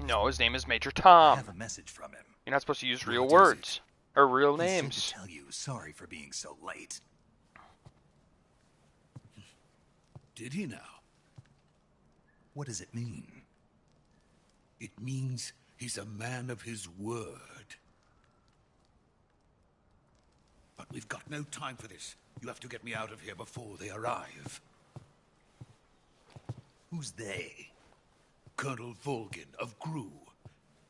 No, his name is Major Tom. I have a message from him. You're not supposed to use real words or real names. He said to tell you sorry for being so late. Did he now? What does it mean? It means he's a man of his word. But we've got no time for this. You have to get me out of here before they arrive. Who's they? Colonel Volgin of GRU.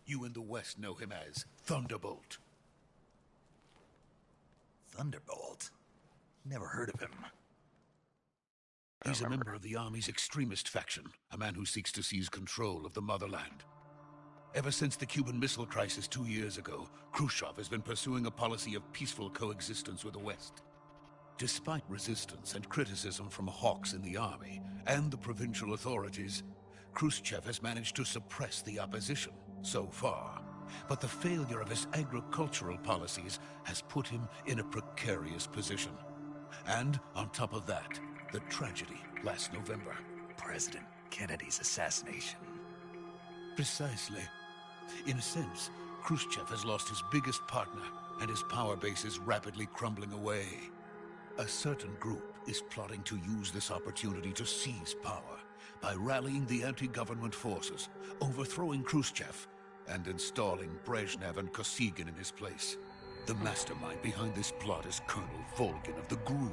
You in the West know him as Thunderbolt. Thunderbolt? Never heard of him. He's a member of the Army's extremist faction, a man who seeks to seize control of the motherland. Ever since the Cuban Missile Crisis 2 years ago, Khrushchev has been pursuing a policy of peaceful coexistence with the West. Despite resistance and criticism from hawks in the army and the provincial authorities, Khrushchev has managed to suppress the opposition so far. But the failure of his agricultural policies has put him in a precarious position. And on top of that, the tragedy last November. President Kennedy's assassination. Precisely. In a sense, Khrushchev has lost his biggest partner, and his power base is rapidly crumbling away. A certain group is plotting to use this opportunity to seize power by rallying the anti-government forces, overthrowing Khrushchev, and installing Brezhnev and Kosygin in his place. The mastermind behind this plot is Colonel Volgin of the GRU.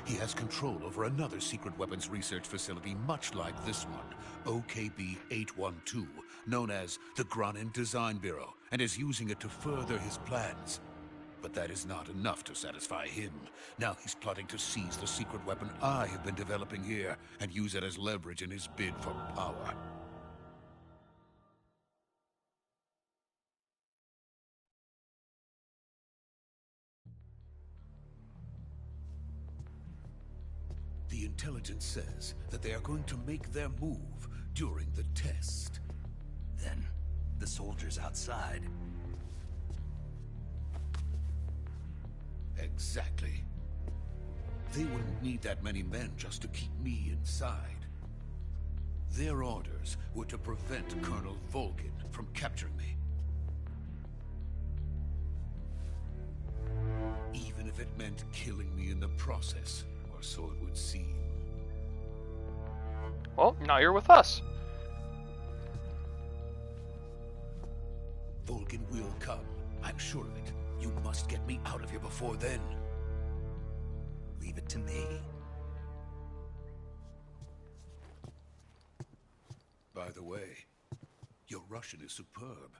He has control over another secret weapons research facility much like this one, OKB-812, known as the Granin Design Bureau, and is using it to further his plans. But that is not enough to satisfy him. Now he's plotting to seize the secret weapon I have been developing here and use it as leverage in his bid for power. The intelligence says that they are going to make their move during the test. Then, the soldiers outside. Exactly. They wouldn't need that many men just to keep me inside. Their orders were to prevent Colonel Volgin from capturing me. Even if it meant killing me in the process, or so it would seem. Well, now you're with us. Volgin will come. I'm sure of it. You must get me out of here before then. Leave it to me. By the way, your Russian is superb.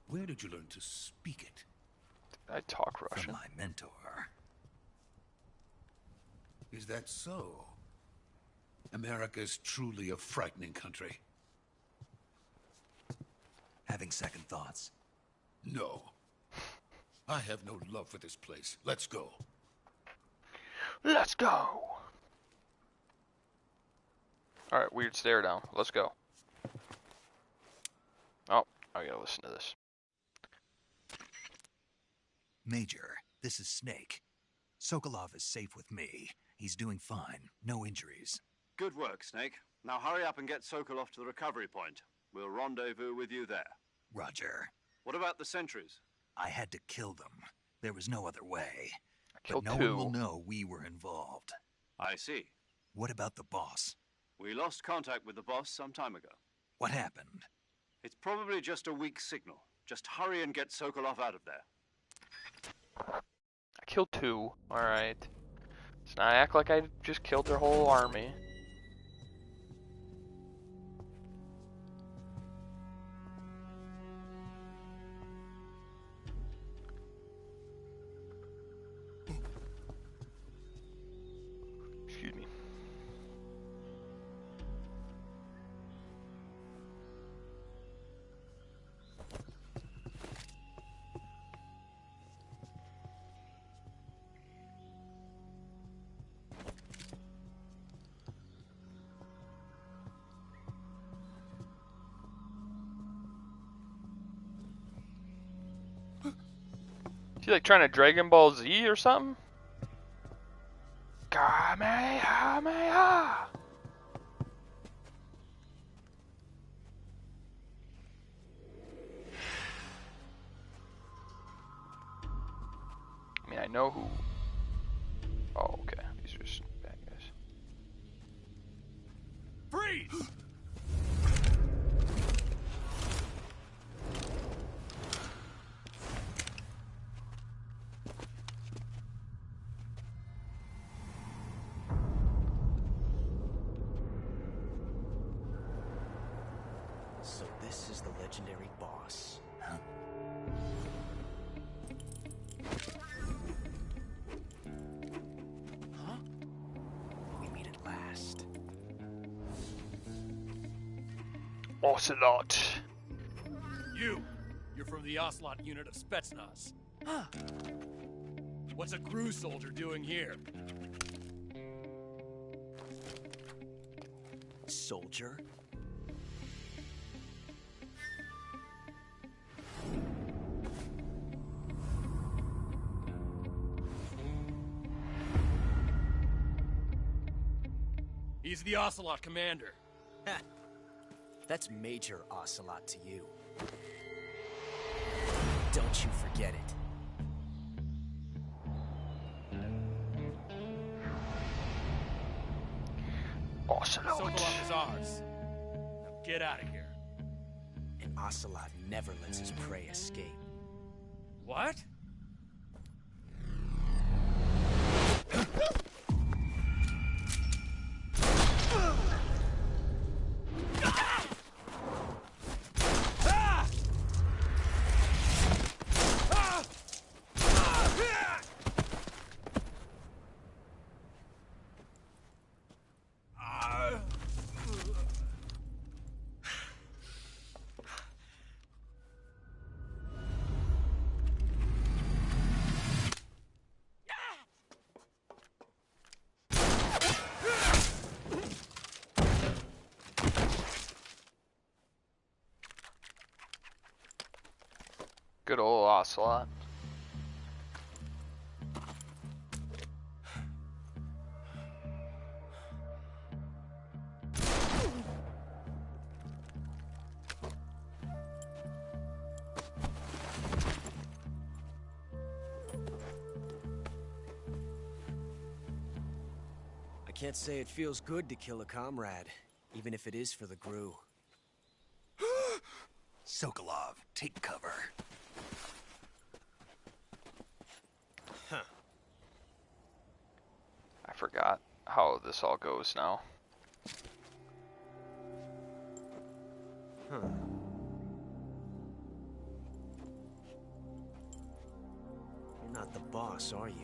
Where did you learn to speak it? I talk Russian. From my mentor. Is that so? America is truly a frightening country. Having second thoughts? No. I have no love for this place. Let's go. Let's go. Alright, weird stare down. Let's go. Oh, I gotta listen to this. Major, this is Snake. Sokolov is safe with me. He's doing fine. No injuries. Good work, Snake. Now hurry up and get Sokolov to the recovery point. We'll rendezvous with you there. Roger. What about the sentries? I had to kill them. There was no other way. But no one will know we were involved. I see. What about the boss? We lost contact with the boss some time ago. What happened? It's probably just a weak signal. Just hurry and get Sokolov out of there. I killed 2. Alright. Let's not act like I just killed their whole army. Excuse me. Is he like trying to Dragon Ball Z or something? Kamehameha! know who... Oh, okay. These are just bad guys. Freeze! So this is the legendary boss. Huh? Huh? We meet at last. Ocelot. You're from the Ocelot unit of Spetsnaz. Huh. What's a GRU soldier doing here? Soldier? He's the Ocelot commander. Ha! That's Major Ocelot to you. Don't you forget it. Ocelot. Sokolov is ours. Now get out of here. And Ocelot never lets his prey escape. What? Good old Ocelot. I can't say it feels good to kill a comrade, even if it is for the GRU. Sokolov, take cover. Huh. I forgot how this all goes now. Huh. You're not the boss, are you?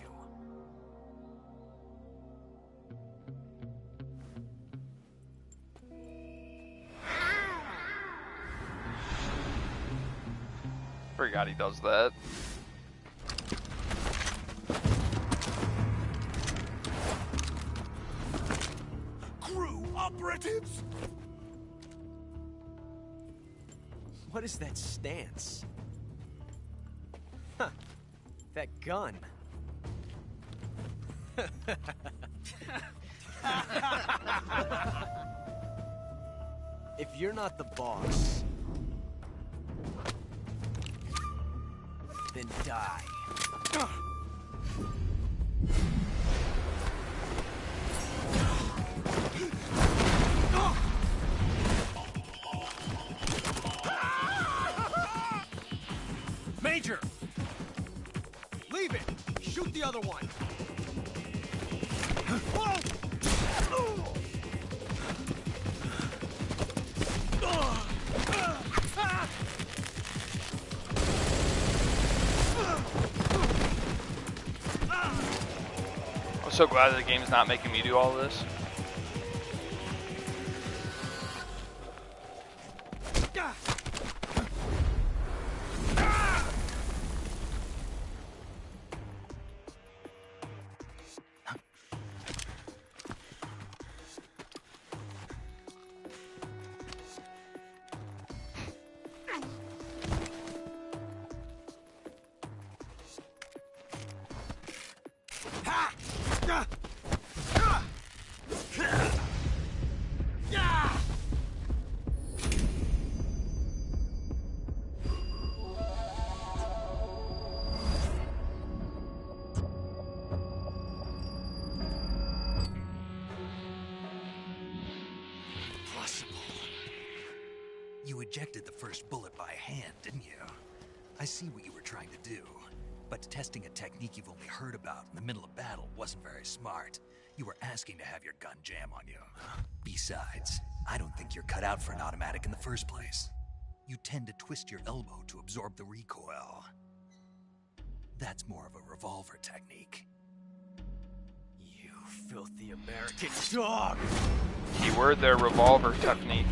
Forgot he does that. GRU operatives! What is that stance? Huh. That gun. If you're not the boss, then die. Major! Leave it! Shoot the other one! I'm so glad that the game's not making me do all this. You ejected the first bullet by hand, didn't you? I see what you were trying to do. But testing a technique you've only heard about in the middle of battle wasn't very smart. You were asking to have your gun jam on you. Besides, I don't think you're cut out for an automatic in the first place. You tend to twist your elbow to absorb the recoil. That's more of a revolver technique. You filthy American dog! Keyword there, revolver technique.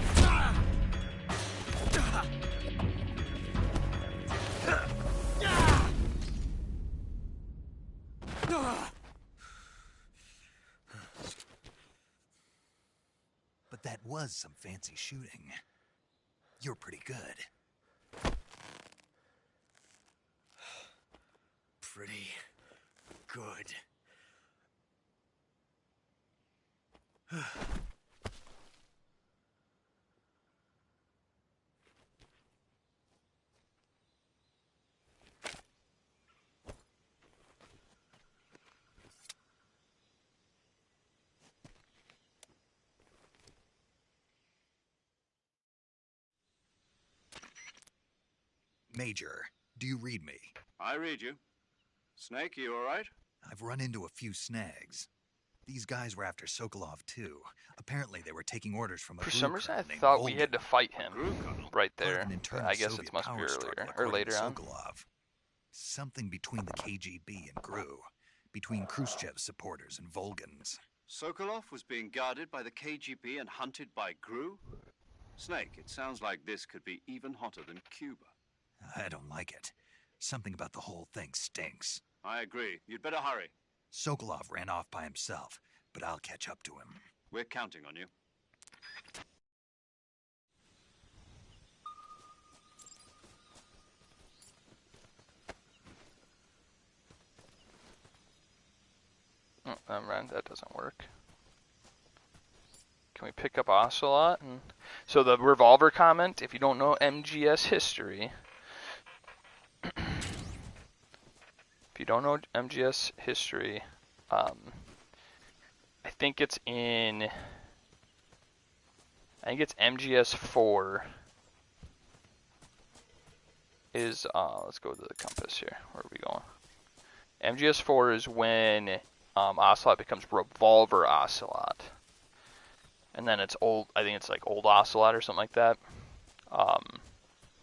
But that was some fancy shooting. You're pretty good. Pretty good. Major, do you read me? I read you. Snake, you all right? I've run into a few snags. These guys were after Sokolov too. Apparently they were taking orders from a For some reason I named thought we Volgin. had to fight him right there. Internal I guess Soviet it must be power struggle, earlier or according later to on. Sokolov. Something between the KGB and GRU. Between Khrushchev's supporters and Volgins. Sokolov was being guarded by the KGB and hunted by GRU? Snake, it sounds like this could be even hotter than Cuba. I don't like it. Something about the whole thing stinks. I agree. You'd better hurry. Sokolov ran off by himself, but I'll catch up to him. We're counting on you. Oh, never mind, that doesn't work. Can we pick up Ocelot? And so the revolver comment, if you don't know MGS history, if you don't know MGS history, I think it's MGS 4 is, let's go to the compass here. Where are we going? MGS 4 is when Ocelot becomes Revolver Ocelot. And then it's old, I think it's like Old Ocelot or something like that.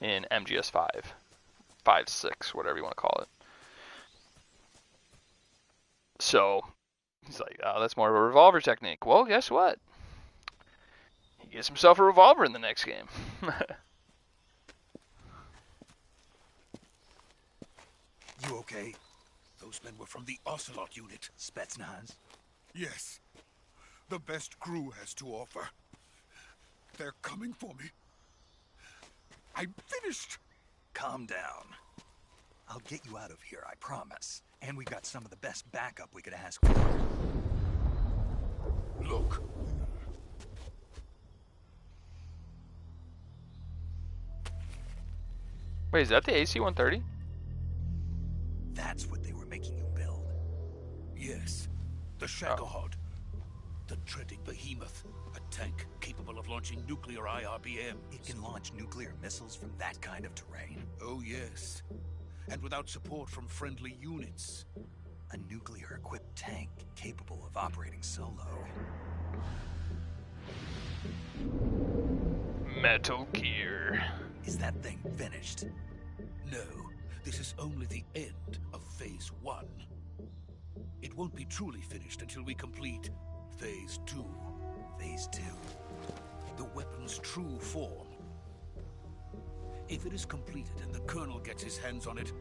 In MGS 5. 5, 6, whatever you want to call it. So, he's like, oh, that's more of a revolver technique. Well, guess what? He gets himself a revolver in the next game. You okay? Those men were from the Ocelot unit. Spetsnaz? Yes. The best GRU has to offer. They're coming for me. I'm finished. Calm down. I'll get you out of here, I promise. And we've got some of the best backup we could ask for. Look. Wait, is that the AC-130? That's what they were making you build. Yes. The Shagohod. The dreaded behemoth. A tank capable of launching nuclear IRBMs. It can launch nuclear missiles from that kind of terrain? Oh, yes. And without support from friendly units. A nuclear-equipped tank capable of operating solo. Metal Gear. Is that thing finished? No. This is only the end of Phase 1. It won't be truly finished until we complete Phase 2. Phase 2? The weapon's true form. If it is completed and the Colonel gets his hands on it,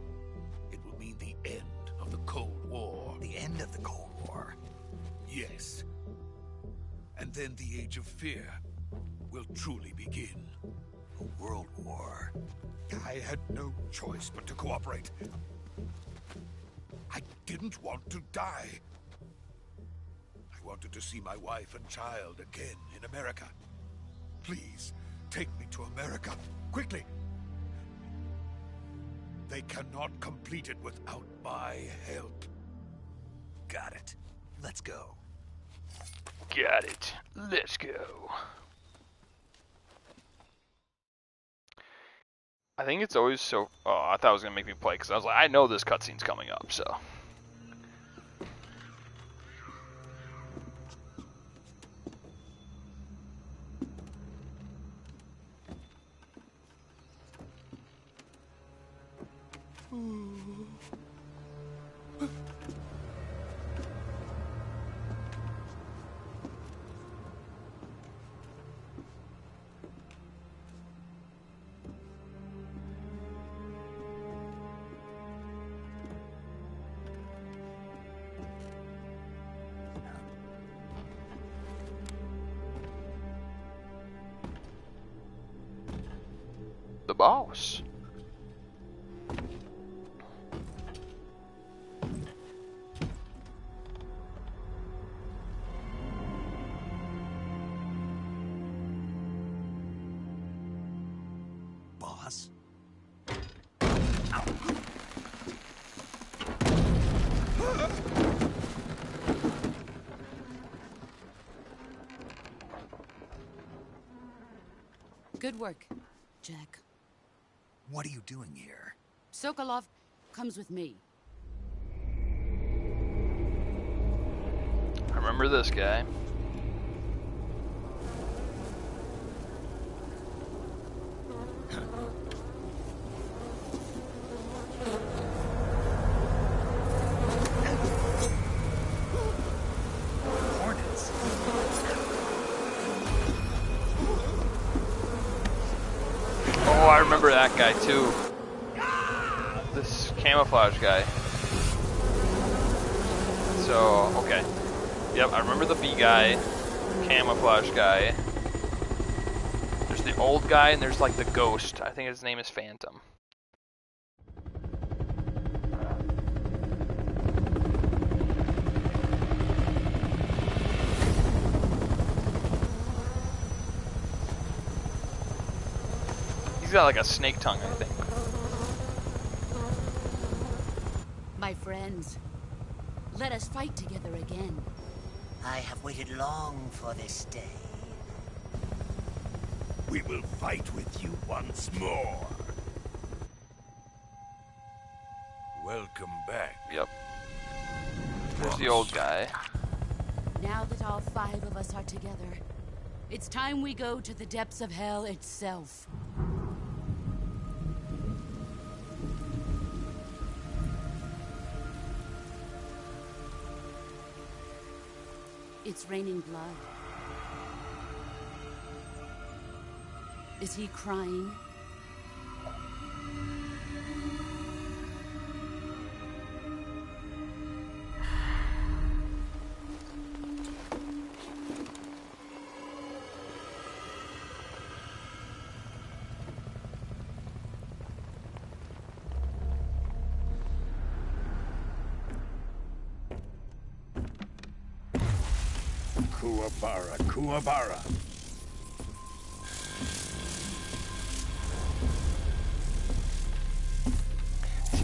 it will mean the end of the Cold War. The end of the Cold War? Yes. And then the Age of Fear will truly begin. A world war? I had no choice but to cooperate. I didn't want to die. I wanted to see my wife and child again in America. Please, take me to America, quickly. They cannot complete it without my help. Got it. Let's go. Got it. Let's go. I think it's always so... Oh, I thought it was going to make me play, because I was like, I know this cutscene's coming up, so... The boss. Boss? Good work, Jack. What are you doing here? Sokolov comes with me. I remember this guy. Hornets. Oh, I remember that guy too. This camouflage guy. So, okay. Yep, I remember the bee guy, camouflage guy. There's the old guy, and there's like the ghost. I think his name is Phantom. He's got like a snake tongue, I think. My friends, let us fight together again. I have waited long for this day. We will fight with you once more. Welcome back. Yep. There's the old guy. Now that all 5 of us are together, it's time we go to the depths of hell itself. It's raining blood. Is he crying? Kuwabara, Kuwabara.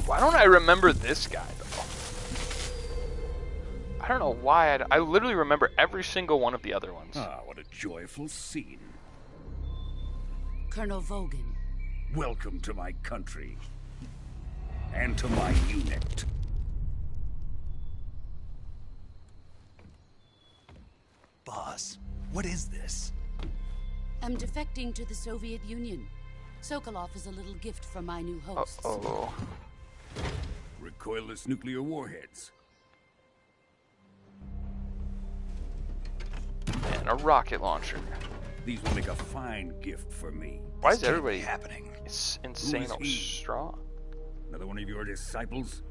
Why don't I remember this guy, though? I don't know why. I literally remember every single one of the other ones. Ah, what a joyful scene. Colonel Vogan. Welcome to my country. And to my unit. Boss, what is this? I'm defecting to the Soviet Union. Sokolov is a little gift from my new hosts. Uh-oh. Recoilless nuclear warheads. And a rocket launcher. These will make a fine gift for me. Why is everybody happening? It's insane how strong. Another one of your disciples?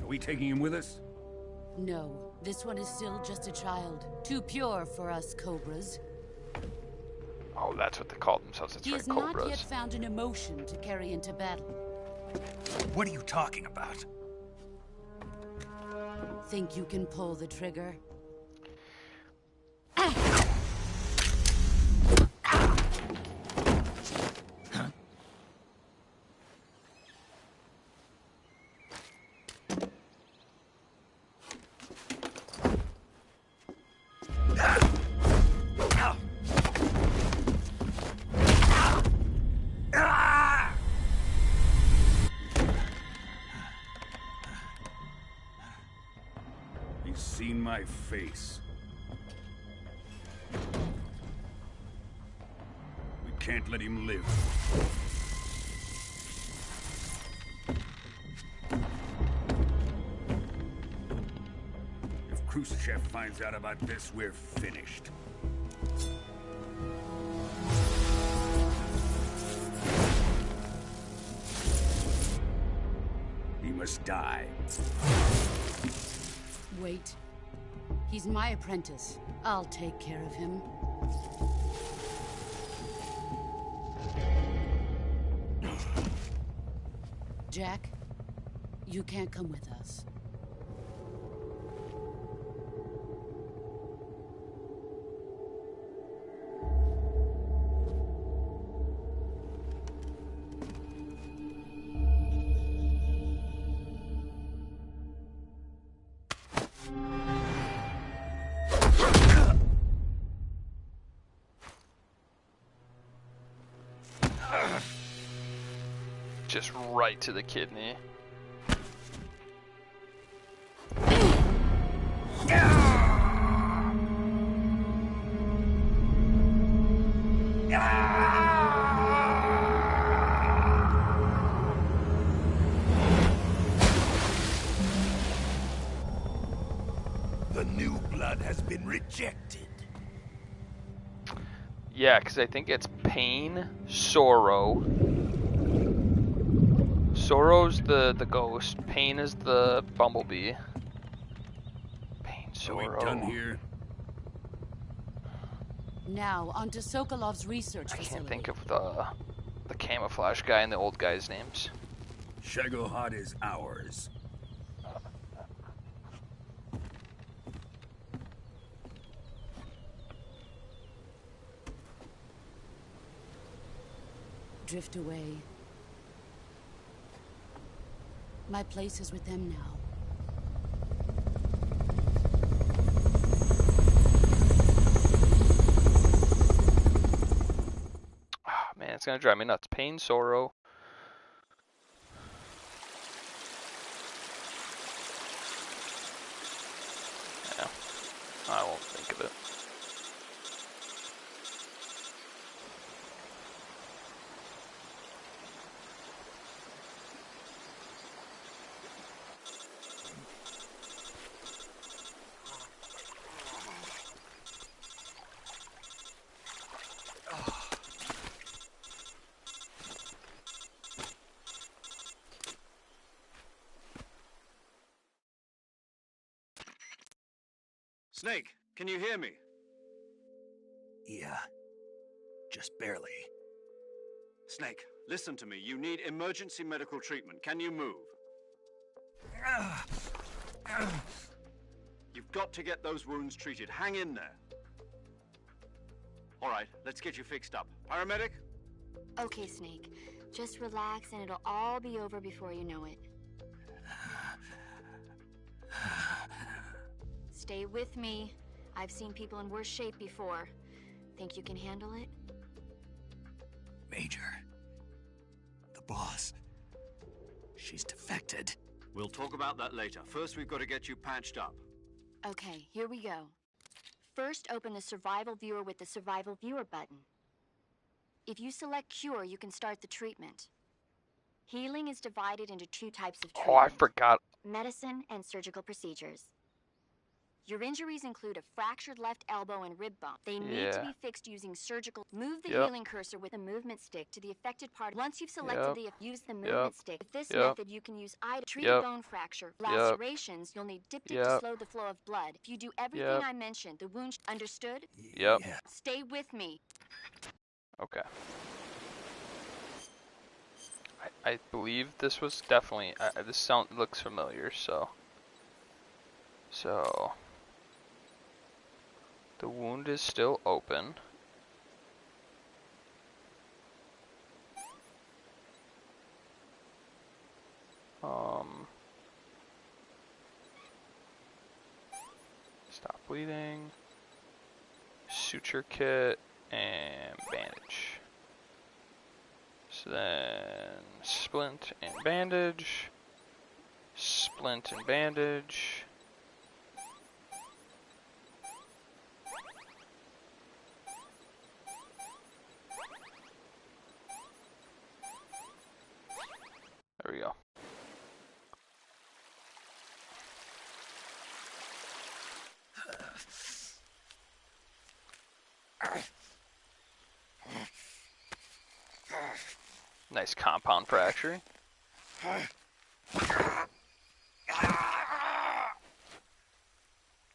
Are we taking him with us? No, this one is still just a child. Too pure for us Cobras. Oh, that's what they call themselves. That's He right, has not Cobras. yet found an emotion to carry into battle. What are you talking about? Think you can pull the trigger? He's seen my face. We can't let him live. If Khrushchev finds out about this, we're finished. He must die. Wait. He's my apprentice. I'll take care of him. Jack, you can't come with us. Just right to the kidney. The new blood has been rejected. Yeah, because I think it's pain, sorrow. Sorrow's the ghost. Pain is the bumblebee. Pain, sorrow. Are we done here? Now, on to Sokolov's research facility. I can't think of the camouflage guy and the old guy's names. Shagohod is ours. Drift away. My place is with them now. Oh, man, it's gonna drive me nuts. Pain, sorrow. Yeah, I won't think of it. Snake, can you hear me? Yeah. Just barely. Snake, listen to me. You need emergency medical treatment. Can you move? You've got to get those wounds treated. Hang in there. All right, let's get you fixed up. Paramedic? Okay, Snake. Just relax and it'll all be over before you know it. Stay with me. I've seen people in worse shape before. Think you can handle it? Major. The boss. She's defected. We'll talk about that later. First, we've got to get you patched up. Okay, here we go. First, open the Survival Viewer with the Survival Viewer button. If you select Cure, you can start the treatment. Healing is divided into two types of treatment. Oh, I forgot. Medicine and surgical procedures. Your injuries include a fractured left elbow and rib bone. They need to be fixed using surgical. Move the healing cursor with the movement stick to the affected part. Once you've selected use the movement stick. With this method, you can use eye to treat a bone fracture. Lacerations, you'll need diptych to slow the flow of blood. If you do everything I mentioned, the wound understood? Yep. Stay with me. Okay. I believe this was definitely this looks familiar, so the wound is still open. Stop bleeding. Suture kit and bandage. So then splint and bandage. Splint and bandage. Nice compound fracture.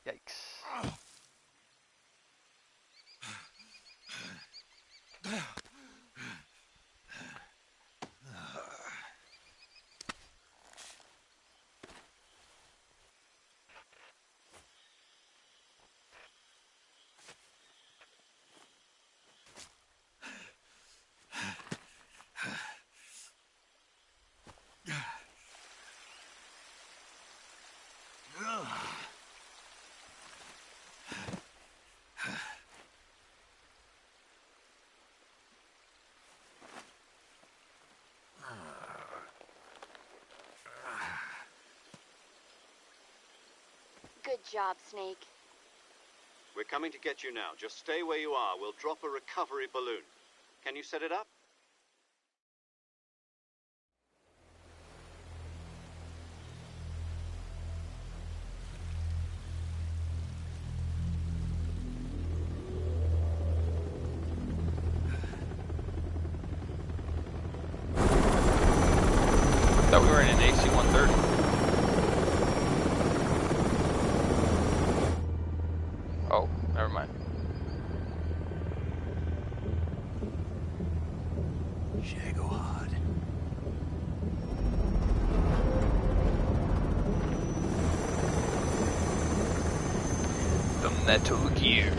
Yikes. Good job, Snake. We're coming to get you now. Just stay where you are. We'll drop a recovery balloon. Can you set it up? Thought we were in an AC-130. Oh, never mind. Shagohod. The Metal Gear.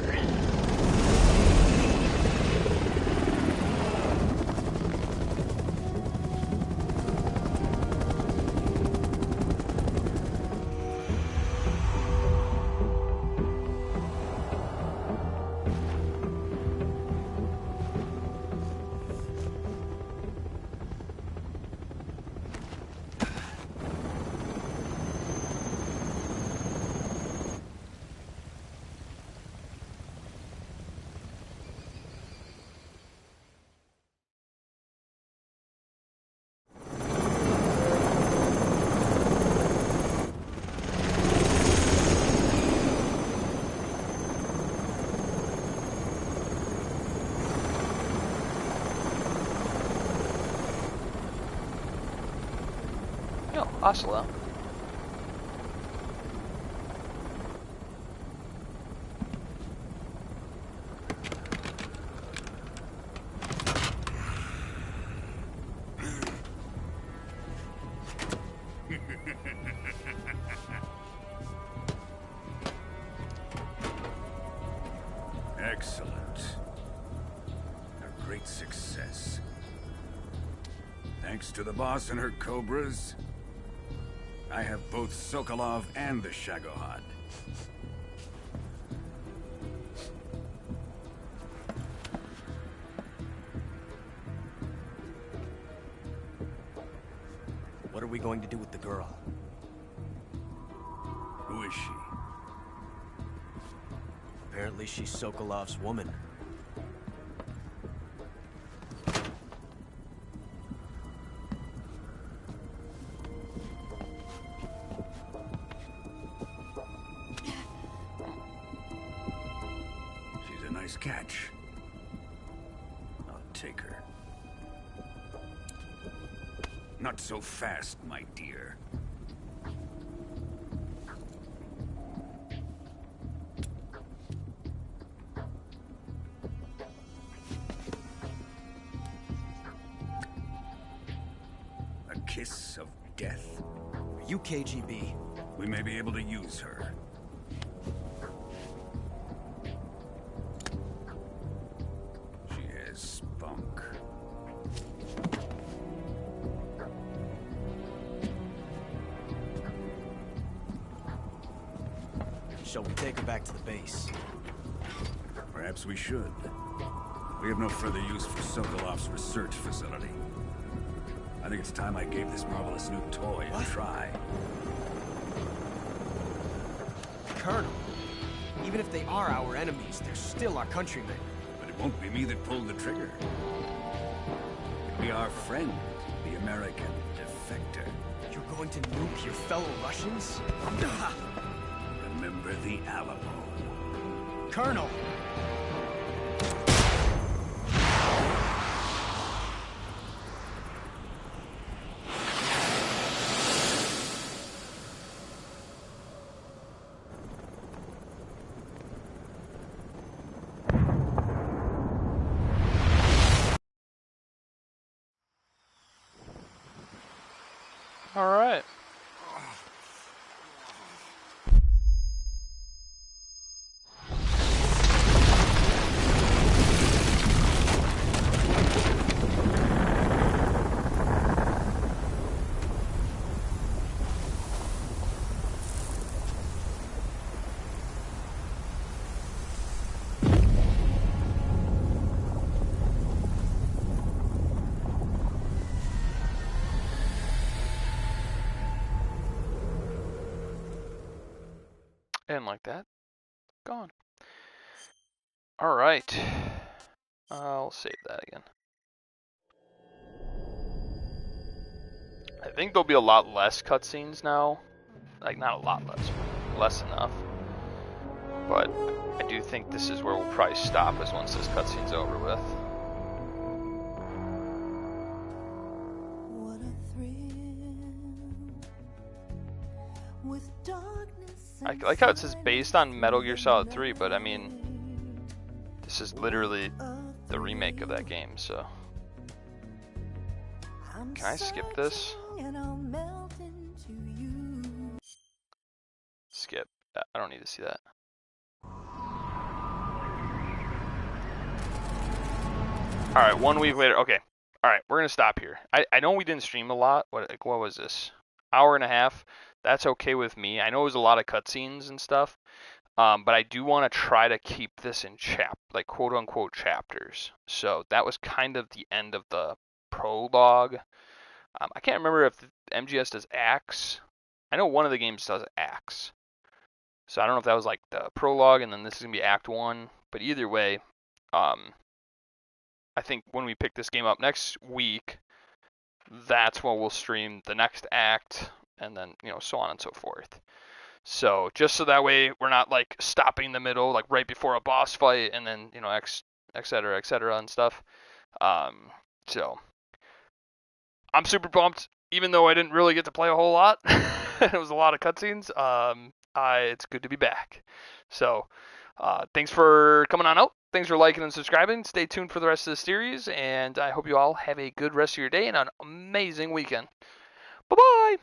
Oslo. Excellent. A great success. Thanks to the boss and her cobras, I have both Sokolov and the Shagohod. What are we going to do with the girl? Who is she? Apparently she's Sokolov's woman. Catch. I'll take her. Not so fast, my dear. A kiss of death. Are you KGB? We may be able to use her. Spunk. Shall we take her back to the base? Perhaps we should. We have no further use for Sokolov's research facility. I think it's time I gave this marvelous new toy a try. Colonel, even if they are our enemies, they're still our countrymen. It won't be me that pulled the trigger. It'll be our friend, the American defector. You're going to nuke your fellow Russians? Remember the Alamo. Colonel! All right. And like that, gone. All right. I'll save that again. I think there'll be a lot less cutscenes now. Like, not a lot less, but less enough. But I do think this is where we'll probably stop, is once this cutscene's over with. What a thrill with darkness. I like how it says based on Metal Gear Solid 3, but I mean, this is literally the remake of that game, so. Can I skip this? Skip. I don't need to see that. Alright, 1 week later. Okay. Alright, we're going to stop here. I know we didn't stream a lot. What was this? Hour and a half. That's okay with me. I know it was a lot of cutscenes and stuff. But I do want to try to keep this in like quote unquote chapters. So that was kind of the end of the prologue. I can't remember if MGS does acts. I know one of the games does acts. So I don't know if that was like the prologue and then this is going to be Act 1. But either way, I think when we pick this game up next week, that's when we'll stream the next act and then, you know, so on and so forth. So just so that way we're not like stopping in the middle, like right before a boss fight and then, you know, et cetera and stuff. So I'm super pumped, even though I didn't really get to play a whole lot. It was a lot of cutscenes. It's good to be back. So thanks for coming on out. Thanks for liking and subscribing. Stay tuned for the rest of the series, and I hope you all have a good rest of your day and an amazing weekend. Bye-bye!